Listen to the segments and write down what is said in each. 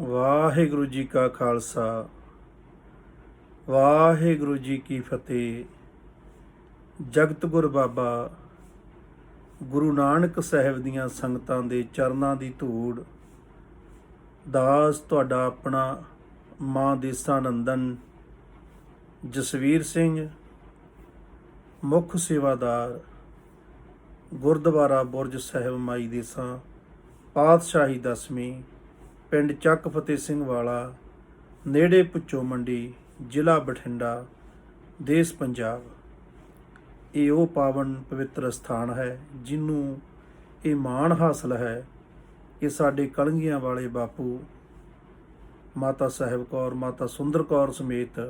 ਵਾਹਿਗੁਰੂ ਜੀ ਕਾ ਖਾਲਸਾ, ਵਾਹਿਗੁਰੂ ਜੀ ਕੀ ਫਤਿਹ। ਜਗਤ ਗੁਰ ਬਾਬਾ ਗੁਰੂ ਨਾਨਕ ਸਾਹਿਬ ਦੀਆਂ ਸੰਗਤਾਂ ਦੇ ਚਰਨਾਂ ਦੀ ਧੂੜ, ਦਾਸ ਤੁਹਾਡਾ ਆਪਣਾ ਮਾਂ ਦੇਸਾਂ ਨੰਦਨ ਜਸਵੀਰ ਸਿੰਘ, ਮੁੱਖ ਸੇਵਾਦਾਰ ਗੁਰਦੁਆਰਾ ਬੁਰਜ ਸਾਹਿਬ ਮਾਈ ਦੇਸਾਂ, ਪਾਤਸ਼ਾਹੀ 10ਵੀਂ, ਪਿੰਡ ਚੱਕ ਫਤਿਹ ਸਿੰਘ ਵਾਲਾ, ਨੇੜੇ ਭੁੱਚੋ ਮੰਡੀ, ਜ਼ਿਲ੍ਹਾ ਬਠਿੰਡਾ, ਦੇਸ਼ ਪੰਜਾਬ। ਇਹ ਉਹ ਪਾਵਨ ਪਵਿੱਤਰ ਸਥਾਨ ਹੈ ਜਿਹਨੂੰ ਇਹ ਮਾਣ ਹਾਸਲ ਹੈ ਕਿ ਸਾਡੇ ਕਲੰਗੀਆਂ ਵਾਲੇ ਬਾਪੂ ਮਾਤਾ ਸਾਹਿਬ ਕੌਰ, ਮਾਤਾ ਸੁੰਦਰ ਕੌਰ ਸਮੇਤ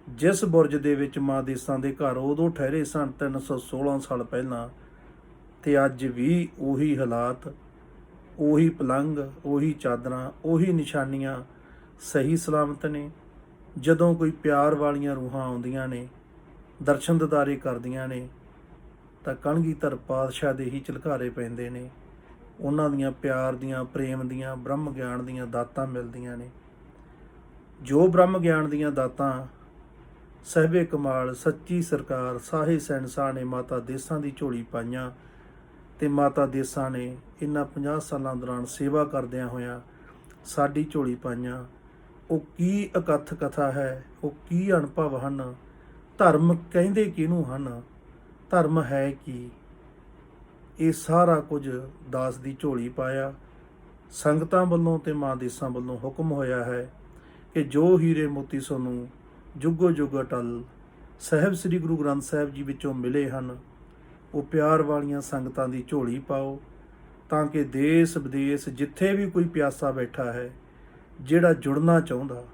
ਜਿਸ ਬੁਰਜ ਦੇ ਵਿੱਚ ਮਾਂ ਦੇਸਾਂ ਦੇ ਘਰ ਉਦੋਂ ਠਹਿਰੇ ਸਨ 316 ਸਾਲ ਪਹਿਲਾਂ, ਤੇ ਅੱਜ ਵੀ ਉਹੀ ਹਾਲਾਤ, ਉਹੀ ਪਲੰਗ, ਉਹੀ ਚਾਦਰਾਂ, ਉਹੀ ਨਿਸ਼ਾਨੀਆਂ ਸਹੀ ਸਲਾਮਤ ਨੇ। ਜਦੋਂ ਕੋਈ ਪਿਆਰ ਵਾਲੀਆਂ ਰੂਹਾਂ ਆਉਂਦੀਆਂ ਨੇ, ਦਰਸ਼ਨ ਦਿਦਾਰੇ ਕਰਦੀਆਂ ਨੇ, ਤਾਂ ਕਲਗੀਧਰ ਪਾਤਸ਼ਾਹ ਦੇ ਹੀ ਝਲਕਾਰੇ ਪੈਂਦੇ ਨੇ। ਉਹਨਾਂ ਦੀਆਂ ਪਿਆਰ ਦੀਆਂ, ਪ੍ਰੇਮ ਦੀਆਂ, ਬ੍ਰਹਮ ਗਿਆਨ ਦੀਆਂ ਦਾਤਾਂ ਮਿਲਦੀਆਂ ਨੇ। ਜੋ ਬ੍ਰਹਮ ਗਿਆਨ ਦੀਆਂ ਦਾਤਾਂ ਸਾਹਿਬੇ ਕਮਾਲ ਸੱਚੀ ਸਰਕਾਰ ਸਾਹਿਬ ਸਹਿਨਸਾਹ ਨੇ ਮਾਤਾ ਦੇਸਾਂ ਦੀ ਝੋਲੀ ਪਾਈਆਂ, ਤੇ ਮਾਤਾ ਦੇਸਾਂ ਨੇ ਇਹਨਾਂ 50 ਸਾਲਾਂ ਦੌਰਾਨ ਸੇਵਾ ਕਰਦਿਆਂ ਹੋਇਆਂ ਸਾਡੀ ਝੋਲੀ ਪਾਈਆਂ। ਉਹ ਕੀ ਅਕਥ ਕਥਾ ਹੈ, ਉਹ ਕੀ ਅਨੁਭਵ ਹਨ। ਧਰਮ ਕਹਿੰਦੇ ਕਿਹਨੂੰ ਹਨ, ਧਰਮ ਹੈ ਕੀ। ਇਹ ਸਾਰਾ ਕੁਝ ਦਾਸ ਦੀ ਝੋਲੀ ਪਾਇਆ। ਸੰਗਤਾਂ ਵੱਲੋਂ ਤੇ ਮਾਂ ਦੇਸਾਂ ਵੱਲੋਂ ਹੁਕਮ ਹੋਇਆ ਹੈ ਕਿ ਜੋ ਹੀਰੇ ਮੋਤੀ ਸਾਨੂੰ ਜੁਗੋ ਜੁਗ ਅਟਲ ਸਾਹਿਬ ਸ੍ਰੀ ਗੁਰੂ ਗ੍ਰੰਥ ਸਾਹਿਬ ਜੀ ਵਿੱਚੋਂ ਮਿਲੇ ਹਨ, ਉਹ ਪਿਆਰ ਵਾਲੀਆਂ ਸੰਗਤਾਂ ਦੀ ਝੋਲੀ ਪਾਓ, ਤਾਂ ਕਿ ਦੇਸ਼ ਵਿਦੇਸ਼ ਜਿੱਥੇ ਵੀ ਕੋਈ ਪਿਆਸਾ ਬੈਠਾ ਹੈ, ਜਿਹੜਾ ਜੁੜਨਾ ਚਾਹੁੰਦਾ,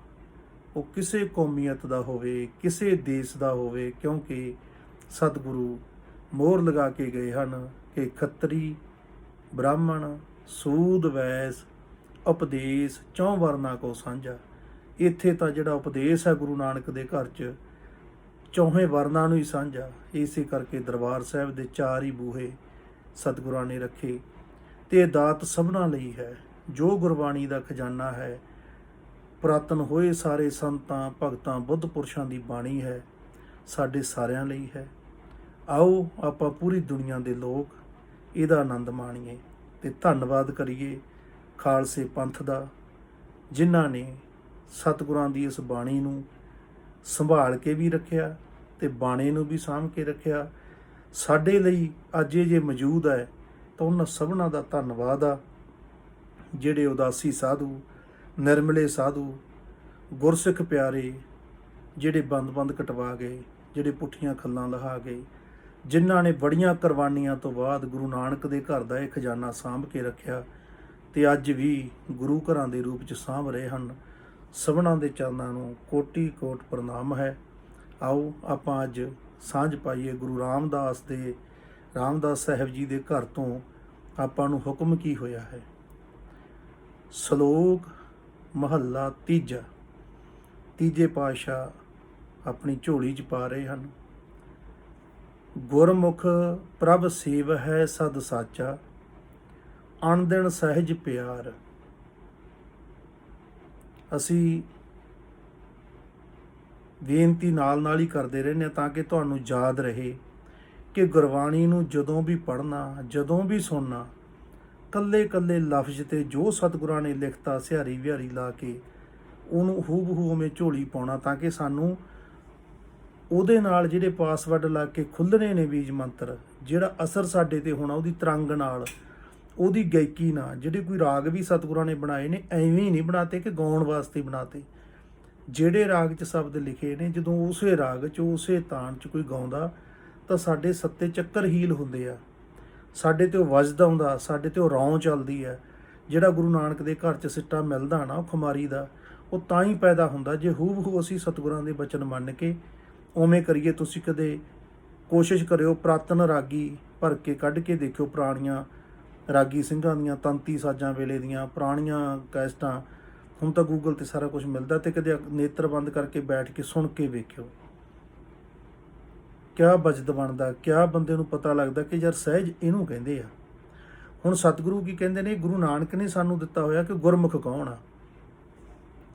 ਉਹ ਕਿਸੇ ਕੌਮੀਅਤ ਦਾ ਹੋਵੇ, ਕਿਸੇ ਦੇਸ਼ ਦਾ ਹੋਵੇ, ਕਿਉਂਕਿ ਸਤਿਗੁਰੂ ਮੋਹਰ ਲਗਾ ਕੇ ਗਏ ਹਨ ਕਿ ਖੱਤਰੀ, ਬ੍ਰਾਹਮਣ, ਸੂਦ, ਵੈਸ, ਉਪਦੇਸ਼ ਚੌਂ ਵਰਨਾ ਕੋ ਸਾਂਝਾ। ਇੱਥੇ ਤਾਂ ਜਿਹੜਾ ਉਪਦੇਸ਼ ਹੈ ਗੁਰੂ ਨਾਨਕ ਦੇ ਘਰ 'ਚ ਚੌਵੇਂ ਵਰਨਾਂ ਨੂੰ ਹੀ ਸਾਂਝਾ। ਇਸੇ ਕਰਕੇ ਦਰਬਾਰ ਸਾਹਿਬ ਦੇ 4 ਹੀ ਬੂਹੇ ਸਤਿਗੁਰਾਂ ਨੇ ਰੱਖੇ, ਤੇ ਇਹ ਦਾਤ ਸਭਨਾਂ ਲਈ ਹੈ। ਜੋ ਗੁਰਬਾਣੀ ਦਾ ਖਜ਼ਾਨਾ ਹੈ, ਪੁਰਾਤਨ ਹੋਏ ਸਾਰੇ ਸੰਤਾਂ, ਭਗਤਾਂ, ਬੁੱਧ ਪੁਰਸ਼ਾਂ ਦੀ ਬਾਣੀ ਹੈ, ਸਾਡੇ ਸਾਰਿਆਂ ਲਈ ਹੈ। ਆਓ ਆਪਾਂ ਪੂਰੀ ਦੁਨੀਆ ਦੇ ਲੋਕ ਇਹਦਾ ਆਨੰਦ ਮਾਣੀਏ ਤੇ ਧੰਨਵਾਦ ਕਰੀਏ ਖਾਲਸੇ ਪੰਥ ਦਾ, ਜਿਨ੍ਹਾਂ ਨੇ ਸਤਿਗੁਰਾਂ ਦੀ ਇਸ ਬਾਣੀ ਨੂੰ ਸੰਭਾਲ ਕੇ ਵੀ ਰੱਖਿਆ ਤੇ ਬਾਣੇ ਨੂੰ ਵੀ ਸਾਂਭ ਕੇ ਰੱਖਿਆ। ਸਾਡੇ ਲਈ ਅੱਜ ਇਹ ਜੇ ਮੌਜੂਦ ਹੈ ਤਾਂ ਉਹਨਾਂ ਸਭਨਾਂ ਦਾ ਧੰਨਵਾਦ ਆ, ਜਿਹੜੇ ਉਦਾਸੀ ਸਾਧੂ, ਨਿਰਮਲੇ ਸਾਧੂ, ਗੁਰਸਿੱਖ ਪਿਆਰੇ, ਜਿਹੜੇ ਬੰਦ ਕਟਵਾ ਗਏ, ਜਿਹੜੇ ਪੁੱਠੀਆਂ ਖੱਲਾਂ ਲਹਾ ਗਏ, ਜਿਨ੍ਹਾਂ ਨੇ ਬੜੀਆਂ ਕੁਰਬਾਨੀਆਂ ਤੋਂ ਬਾਅਦ ਗੁਰੂ ਨਾਨਕ ਦੇ ਘਰ ਦਾ ਇਹ ਖਜ਼ਾਨਾ ਸਾਂਭ ਕੇ ਰੱਖਿਆ ਤੇ ਅੱਜ ਵੀ ਗੁਰੂ ਘਰਾਂ ਦੇ ਰੂਪ 'ਚ ਸਾਂਭ ਰਹੇ ਹਨ। ਸਭਨਾਂ ਦੇ ਚਰਨਾਂ ਨੂੰ ਕੋਟੀ ਕੋਟ ਪ੍ਰਣਾਮ ਹੈ। ਆਓ ਆਪਾਂ ਅੱਜ ਸਾਂਝ ਪਾਈਏ ਗੁਰੂ ਰਾਮਦਾਸ ਦੇ, ਰਾਮਦਾਸ ਸਾਹਿਬ ਜੀ ਦੇ ਘਰ ਤੋਂ ਆਪਾਂ ਨੂੰ ਹੁਕਮ ਕੀ ਹੋਇਆ ਹੈ। ਸ਼ਲੋਕ ਮਹੱਲਾ ਤੀਜਾ, ਤੀਜੇ ਪਾਤਸ਼ਾਹ ਆਪਣੀ ਝੋਲੀ 'ਚ ਪਾ ਰਹੇ ਹਨ। ਗੁਰਮੁਖ ਪ੍ਰਭ ਸੇਵ ਹੈ ਸਦ ਸਾਚਾ, ਅਣਦਿਨ ਸਹਿਜ ਪਿਆਰ। ਅਸੀਂ ਬੇਨਤੀ ਨਾਲ ਹੀ ਕਰਦੇ ਰਹਿੰਦੇ ਹਾਂ ਤਾਂ ਕਿ ਤੁਹਾਨੂੰ ਯਾਦ ਰਹੇ ਕਿ ਗੁਰਬਾਣੀ ਨੂੰ ਜਦੋਂ ਵੀ ਪੜ੍ਹਨਾ, ਜਦੋਂ ਵੀ ਸੁਣਨਾ, ਕੱਲੇ ਲਫ਼ਜ਼ ਤੇ ਜੋ ਸਤਿਗੁਰਾਂ ਨੇ ਲਿਖਤਾ ਸਿਹਾਰੀ ਵਿਹਾਰੀ ਲਾ ਕੇ ਉਹਨੂੰ ਹੂਬਹੂ ਉਵੇਂ ਝੋਲੀ ਪਾਉਣਾ, ਤਾਂ ਕਿ ਸਾਨੂੰ ਉਹਦੇ ਨਾਲ ਜਿਹੜੇ ਪਾਸਵਰਡ ਲਾ ਕੇ ਖੁੱਲ੍ਹਣੇ ਨੇ ਬੀਜ ਮੰਤਰ, ਜਿਹੜਾ ਅਸਰ ਸਾਡੇ ਤੇ ਹੋਣਾ ਉਹਦੀ ਤਰੰਗ ਨਾਲ, ਉਹਦੀ ਗਾਇਕੀ ਨਾਲ। ਜਿਹੜੇ ਕੋਈ ਰਾਗ ਵੀ ਸਤਿਗੁਰਾਂ ਨੇ ਬਣਾਏ ਨੇ ਐਵੇਂ ਹੀ ਨਹੀਂ ਬਣਾਤੇ ਕਿ ਗਾਉਣ ਵਾਸਤੇ ਬਣਾਤੇ। ਜਿਹੜੇ ਰਾਗ 'ਚ ਸ਼ਬਦ ਲਿਖੇ ਨੇ, ਜਦੋਂ ਉਸੇ ਰਾਗ 'ਚ, ਉਸੇ ਤਾਣ 'ਚ ਕੋਈ ਗਾਉਂਦਾ ਤਾਂ ਸਾਡੇ ਸੱਤੇ ਚੱਕਰ ਹੀਲ ਹੁੰਦੇ ਆ, ਸਾਡੇ ਤੇ ਉਹ ਵਜਦ ਆਉਂਦਾ, ਸਾਡੇ ਤੇ ਉਹ ਰੌਂ ਚੱਲਦੀ ਹੈ। ਜਿਹੜਾ ਗੁਰੂ ਨਾਨਕ ਦੇ ਘਰ 'ਚ ਸਿੱਟਾ ਮਿਲਦਾ ਨਾ ਉਹ ਖੁਮਾਰੀ ਦਾ, ਉਹ ਤਾਂ ਹੀ ਪੈਦਾ ਹੁੰਦਾ ਜੇ ਹੂਬਹੂ ਅਸੀਂ ਸਤਿਗੁਰਾਂ ਦੇ ਬਚਨ ਮੰਨ ਕੇ ਉਵੇਂ ਕਰੀਏ। ਤੁਸੀਂ ਕਦੇ ਕੋਸ਼ਿਸ਼ ਕਰਿਓ, ਪੁਰਾਤਨ ਰਾਗੀ ਭਰ ਕੇ ਕੱਢ ਕੇ ਦੇਖਿਓ, ਪੁਰਾਣੀਆਂ ਰਾਗੀ ਸਿੰਘਾਂ ਦੀਆਂ ਤੰਤੀ ਸਾਜ਼ਾਂ ਵੇਲੇ ਦੀਆਂ ਪੁਰਾਣੀਆਂ ਕੈਸਟਾਂ, ਹੁਣ ਤਾਂ ਗੂਗਲ 'ਤੇ ਸਾਰਾ ਕੁਝ ਮਿਲਦਾ, ਤੇ ਕਦੇ ਨੇਤਰ ਬੰਦ ਕਰਕੇ ਬੈਠ ਕੇ ਸੁਣ ਕੇ ਵੇਖਿਓ, ਕਿਆ ਬਚਦ ਬਣਦਾ, ਕਿਆ ਬੰਦੇ ਨੂੰ ਪਤਾ ਲੱਗਦਾ ਕਿ ਯਾਰ ਸਹਿਜ ਇਹਨੂੰ ਕਹਿੰਦੇ ਆ। ਹੁਣ ਸਤਿਗੁਰੂ ਕੀ ਕਹਿੰਦੇ ਨੇ, ਗੁਰੂ ਨਾਨਕ ਨੇ ਸਾਨੂੰ ਦਿੱਤਾ ਹੋਇਆ ਕਿ ਗੁਰਮੁਖ ਕੌਣ ਆ।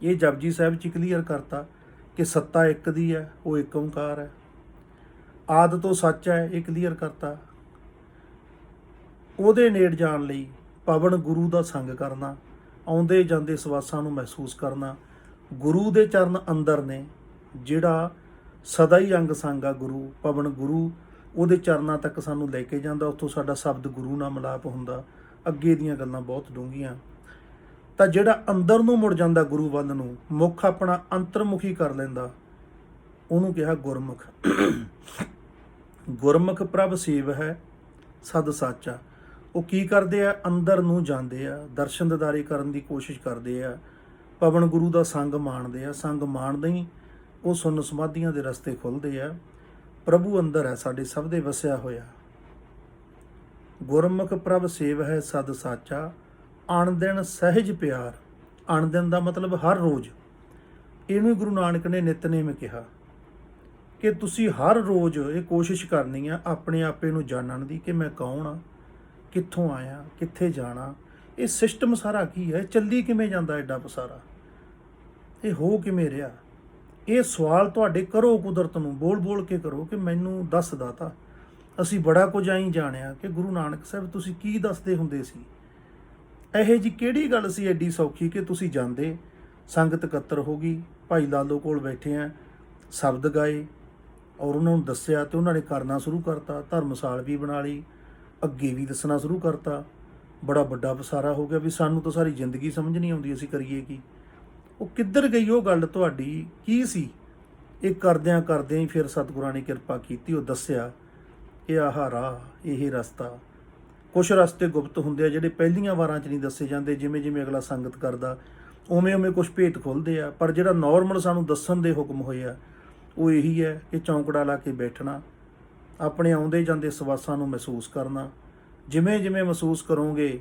ਇਹ ਜਪਜੀ ਸਾਹਿਬ 'ਚ ਕਲੀਅਰ ਕਰਤਾ ਕਿ ਸੱਤਾ ਇੱਕ ਦੀ ਹੈ, ਉਹ ਇੱਕ ਓਂਕਾਰ ਹੈ। ਆਦਿ ਤੋਂ ਸੱਚ ਹੈ, ਇਹ ਕਲੀਅਰ ਕਰਤਾ। ਉਹਦੇ ਨੇੜ ਜਾਣ ਲਈ ਪਵਨ ਗੁਰੂ ਦਾ ਸੰਗ ਕਰਨਾ, ਆਉਂਦੇ ਜਾਂਦੇ ਸਵਾਸਾਂ ਨੂੰ ਮਹਿਸੂਸ ਕਰਨਾ। ਗੁਰੂ ਦੇ ਚਰਨ ਅੰਦਰ ਨੇ, ਜਿਹੜਾ ਸਦਾ ਹੀ ਅੰਗ ਸੰਗ ਆ ਗੁਰੂ, ਪਵਨ ਗੁਰੂ ਉਹਦੇ ਚਰਨਾਂ ਤੱਕ ਸਾਨੂੰ ਲੈ ਕੇ ਜਾਂਦਾ। ਉੱਥੋਂ ਸਾਡਾ ਸ਼ਬਦ ਗੁਰੂ ਨਾਲ ਮਿਲਾਪ ਹੁੰਦਾ। ਅੱਗੇ ਦੀਆਂ ਗੱਲਾਂ ਬਹੁਤ ਡੂੰਘੀਆਂ। ਤਾਂ ਜਿਹੜਾ ਅੰਦਰ ਨੂੰ ਮੁੜ ਜਾਂਦਾ ਗੁਰੂ ਵੱਲ ਨੂੰ, ਮੁੱਖ ਆਪਣਾ ਅੰਤਰਮੁਖੀ ਕਰ ਲੈਂਦਾ, ਉਹਨੂੰ ਕਿਹਾ ਗੁਰਮੁਖ। ਗੁਰਮੁਖ ਪ੍ਰਭ ਸੇਵ ਹੈ ਸਦ ਸਾਚਾ। ਉਹ ਕੀ ਕਰਦੇ ਆ? ਅੰਦਰ ਨੂੰ ਜਾਂਦੇ ਆ, ਦਰਸ਼ਨ ਦਿਦਾਰੇ ਕਰਨ ਦੀ ਕੋਸ਼ਿਸ਼ ਕਰਦੇ ਆ, ਪਵਨ ਗੁਰੂ ਦਾ ਸੰਗ ਮਾਣਦੇ ਆ। ਸੰਗ ਮਾਣਦੇ ਹੀ ਉਹ ਸੁੰਨ ਸਮਾਧੀਆਂ ਦੇ ਰਸਤੇ ਖੁੱਲ੍ਹਦੇ ਆ। ਪ੍ਰਭੂ ਅੰਦਰ ਹੈ ਸਾਡੇ ਸਭ ਦੇ ਵਸਿਆ ਹੋਇਆ। ਗੁਰਮੁਖ ਪ੍ਰਭ ਸੇਵ ਹੈ ਸਦ ਸਾਚਾ, ਅਣ ਦਿਨ ਸਹਿਜ ਪਿਆਰ। ਅਣ ਦਿਨ ਦਾ ਮਤਲਬ ਹਰ ਰੋਜ਼। ਇਹਨੂੰ ਗੁਰੂ ਨਾਨਕ ਨੇ ਨਿਤਨੇਮ ਕਿਹਾ ਕਿ ਤੁਸੀਂ ਹਰ ਰੋਜ਼ ਇਹ ਕੋਸ਼ਿਸ਼ ਕਰਨੀ ਆ ਆਪਣੇ ਆਪੇ ਨੂੰ ਜਾਣਨ ਦੀ, ਕਿ ਮੈਂ ਕੌਣ ਆ, ਕਿੱਥੋਂ ਆਇਆ, ਕਿੱਥੇ ਜਾਣਾ, ਇਹ ਸਿਸਟਮ ਸਾਰਾ ਕੀ ਹੈ, ਚੱਲੀ ਕਿਵੇਂ ਜਾਂਦਾ ਐਡਾ ਪਸਾਰਾ, ਇਹ ਹੋ ਕਿਵੇਂ ਰਿਹਾ। ਇਹ ਸਵਾਲ ਤੁਹਾਡੇ ਕਰੋ ਕੁਦਰਤ ਨੂੰ, ਬੋਲ ਬੋਲ ਕੇ ਕਰੋ ਕਿ ਮੈਨੂੰ ਦੱਸ ਦਾਤਾ। ਅਸੀਂ ਬੜਾ ਕੁਝ ਆਈ ਜਾਣਿਆ ਕਿ ਗੁਰੂ ਨਾਨਕ ਸਾਹਿਬ ਤੁਸੀਂ ਕੀ ਦੱਸਦੇ ਹੁੰਦੇ ਸੀ। ਇਹੋ ਜੀ ਕਿਹੜੀ ਗੱਲ ਸੀ ਐਡੀ ਸੌਖੀ ਕਿ ਤੁਸੀਂ ਜਾਂਦੇ, ਸੰਗਤ ਇਕੱਤਰ ਹੋ ਗਈ, ਭਾਈ ਲਾਲੋ ਕੋਲ ਬੈਠੇ ਆ, ਸ਼ਬਦ ਗਾਏ ਔਰ ਉਹਨਾਂ ਨੂੰ ਦੱਸਿਆ ਤੇ ਉਹਨਾਂ ਨੇ ਕਰਨਾ ਸ਼ੁਰੂ ਕਰਤਾ। ਧਰਮਸਾਲ ਵੀ ਬਣਾ ਲਈ, ਅੱਗੇ ਵੀ ਦੱਸਣਾ ਸ਼ੁਰੂ ਕਰਤਾ। ਬੜਾ ਵੱਡਾ ਪਸਾਰਾ ਹੋ ਗਿਆ ਵੀ ਸਾਨੂੰ ਤਾਂ ਸਾਰੀ ਜ਼ਿੰਦਗੀ ਸਮਝ ਨਹੀਂ ਆਉਂਦੀ ਅਸੀਂ ਕਰੀਏ ਕੀ। ਉਹ ਕਿੱਧਰ ਗਈ ਉਹ ਗੱਲ ਤੁਹਾਡੀ, ਕੀ ਸੀ? ਇਹ ਕਰਦਿਆਂ ਕਰਦਿਆਂ ਹੀ ਫਿਰ ਸਤਿਗੁਰਾਂ ਨੇ ਕਿਰਪਾ ਕੀਤੀ, ਉਹ ਦੱਸਿਆ ਇਹ ਆਹ ਰਾਹ, ਇਹ ਰਸਤਾ। ਕੁਛ ਰਸਤੇ ਗੁਪਤ ਹੁੰਦੇ ਆ ਜਿਹੜੇ ਪਹਿਲੀਆਂ ਵਾਰਾਂ 'ਚ ਨਹੀਂ ਦੱਸੇ ਜਾਂਦੇ। ਜਿਵੇਂ ਜਿਵੇਂ ਅਗਲਾ ਸੰਗਤ ਕਰਦਾ ਉਵੇਂ ਉਵੇਂ ਕੁਛ ਭੇਤ ਖੁੱਲ੍ਹਦੇ ਆ। ਪਰ ਜਿਹੜਾ ਨੋਰਮਲ ਸਾਨੂੰ ਦੱਸਣ ਦੇ ਹੁਕਮ ਹੋਏ ਆ ਉਹ ਇਹੀ ਹੈ ਕਿ ਚੌਂਕੜਾ ਲਾ ਕੇ ਬੈਠਣਾ, ਆਪਣੇ ਆਉਂਦੇ ਜਾਂਦੇ ਸਵਾਸਾਂ ਨੂੰ ਮਹਿਸੂਸ ਕਰਨਾ। ਜਿਵੇਂ ਜਿਵੇਂ ਮਹਿਸੂਸ ਕਰੋਗੇ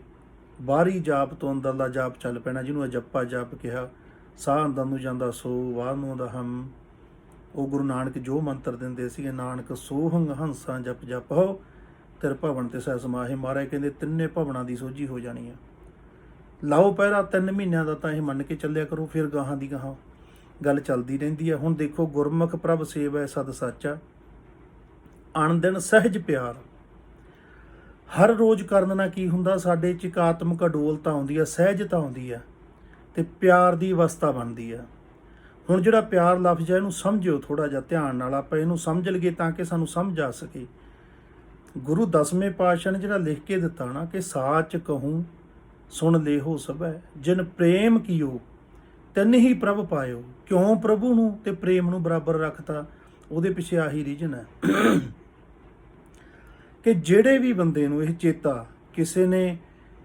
ਬਾਹਰੀ ਜਾਪ ਤੋਂ ਅੰਦਰਲਾ ਜਾਪ ਚੱਲ ਪੈਣਾ, ਜਿਹਨੂੰ ਅਜੱਪਾ ਜਾਪ ਕਿਹਾ। ਸਾਹ ਅੰਦਰ ਨੂੰ ਜਾਂਦਾ ਸੋ, ਵਾਹ ਨੂੰ ਦਾ ਹਮ। ਉਹ ਗੁਰੂ ਨਾਨਕ ਜੋ ਮੰਤਰ ਦਿੰਦੇ ਸੀਗੇ, ਨਾਨਕ ਸੋਹੰਗ ਹੰਸਾਂ ਜਪ ਜਪ ਹੋ ਤੇਰੇ ਭਵਨ ਤੇ ਸਹਿ ਸਮਾਹੇ। ਮਹਾਰਾਜ ਕਹਿੰਦੇ ਤਿੰਨੇ ਭਵਨਾਂ ਦੀ ਸੋਝੀ ਹੋ ਜਾਣੀ ਆ। ਲਾਓ ਪਹਿਰਾ 3 ਮਹੀਨਿਆਂ ਦਾ, ਤਾਂ ਇਹ ਮੰਨ ਕੇ ਚੱਲਿਆ ਕਰੋ, ਫਿਰ ਗਾਹਾਂ ਦੀ ਗਾਹਾਂ ਗੱਲ ਚੱਲਦੀ ਰਹਿੰਦੀ ਆ। ਹੁਣ ਦੇਖੋ, ਗੁਰਮੁਖ ਪ੍ਰਭ ਸੇਵ ਹੈ ਸਦ ਸਾਚਾ, ਅਣ ਦਿਨ ਸਹਿਜ ਪਿਆਰ। ਹਰ ਰੋਜ਼ ਕਰਨ ਨਾਲ ਕੀ ਹੁੰਦਾ, ਸਾਡੇ 'ਚ ਇੱਕ ਆਤਮਿਕ ਅਡੋਲਤਾ ਆਉਂਦੀ ਆ, ਸਹਿਜਤਾ ਆਉਂਦੀ ਆ ਤੇ ਪਿਆਰ ਦੀ ਅਵਸਥਾ ਬਣਦੀ ਆ। ਹੁਣ ਜਿਹੜਾ ਪਿਆਰ ਲਫ਼ਜ਼ ਹੈ ਇਹਨੂੰ ਸਮਝਿਓ ਥੋੜ੍ਹਾ ਜਿਹਾ ਧਿਆਨ ਨਾਲ, ਆਪਾਂ ਇਹਨੂੰ ਸਮਝ ਲਈਏ ਤਾਂ ਕਿ ਸਾਨੂੰ ਸਮਝ ਆ ਸਕੇ। ਗੁਰੂ 10ਵੇਂ ਪਾਤਸ਼ਾਹ ਨੇ ਜਿਹੜਾ ਲਿਖ ਕੇ ਦਿੱਤਾ ਨਾ ਕਿ ਸਾਚ ਕਹੂੰ ਸੁਣ ਲੇਹੋ ਸਭੈ, ਜਿਨ ਪ੍ਰੇਮ ਕੀਓ ਤਿਨ ਹੀ ਪ੍ਰਭ ਪਾਇਓ। ਕਿਉਂ ਪ੍ਰਭੂ ਨੂੰ ਤੇ ਪ੍ਰੇਮ ਨੂੰ ਬਰਾਬਰ ਰੱਖਤਾ? ਉਹਦੇ ਪਿੱਛੇ ਆਹੀ ਰੀਜਨ ਹੈ ਕਿ ਜਿਹੜੇ ਵੀ ਬੰਦੇ ਨੂੰ ਇਹ ਚੇਤਾ, ਕਿਸੇ ਨੇ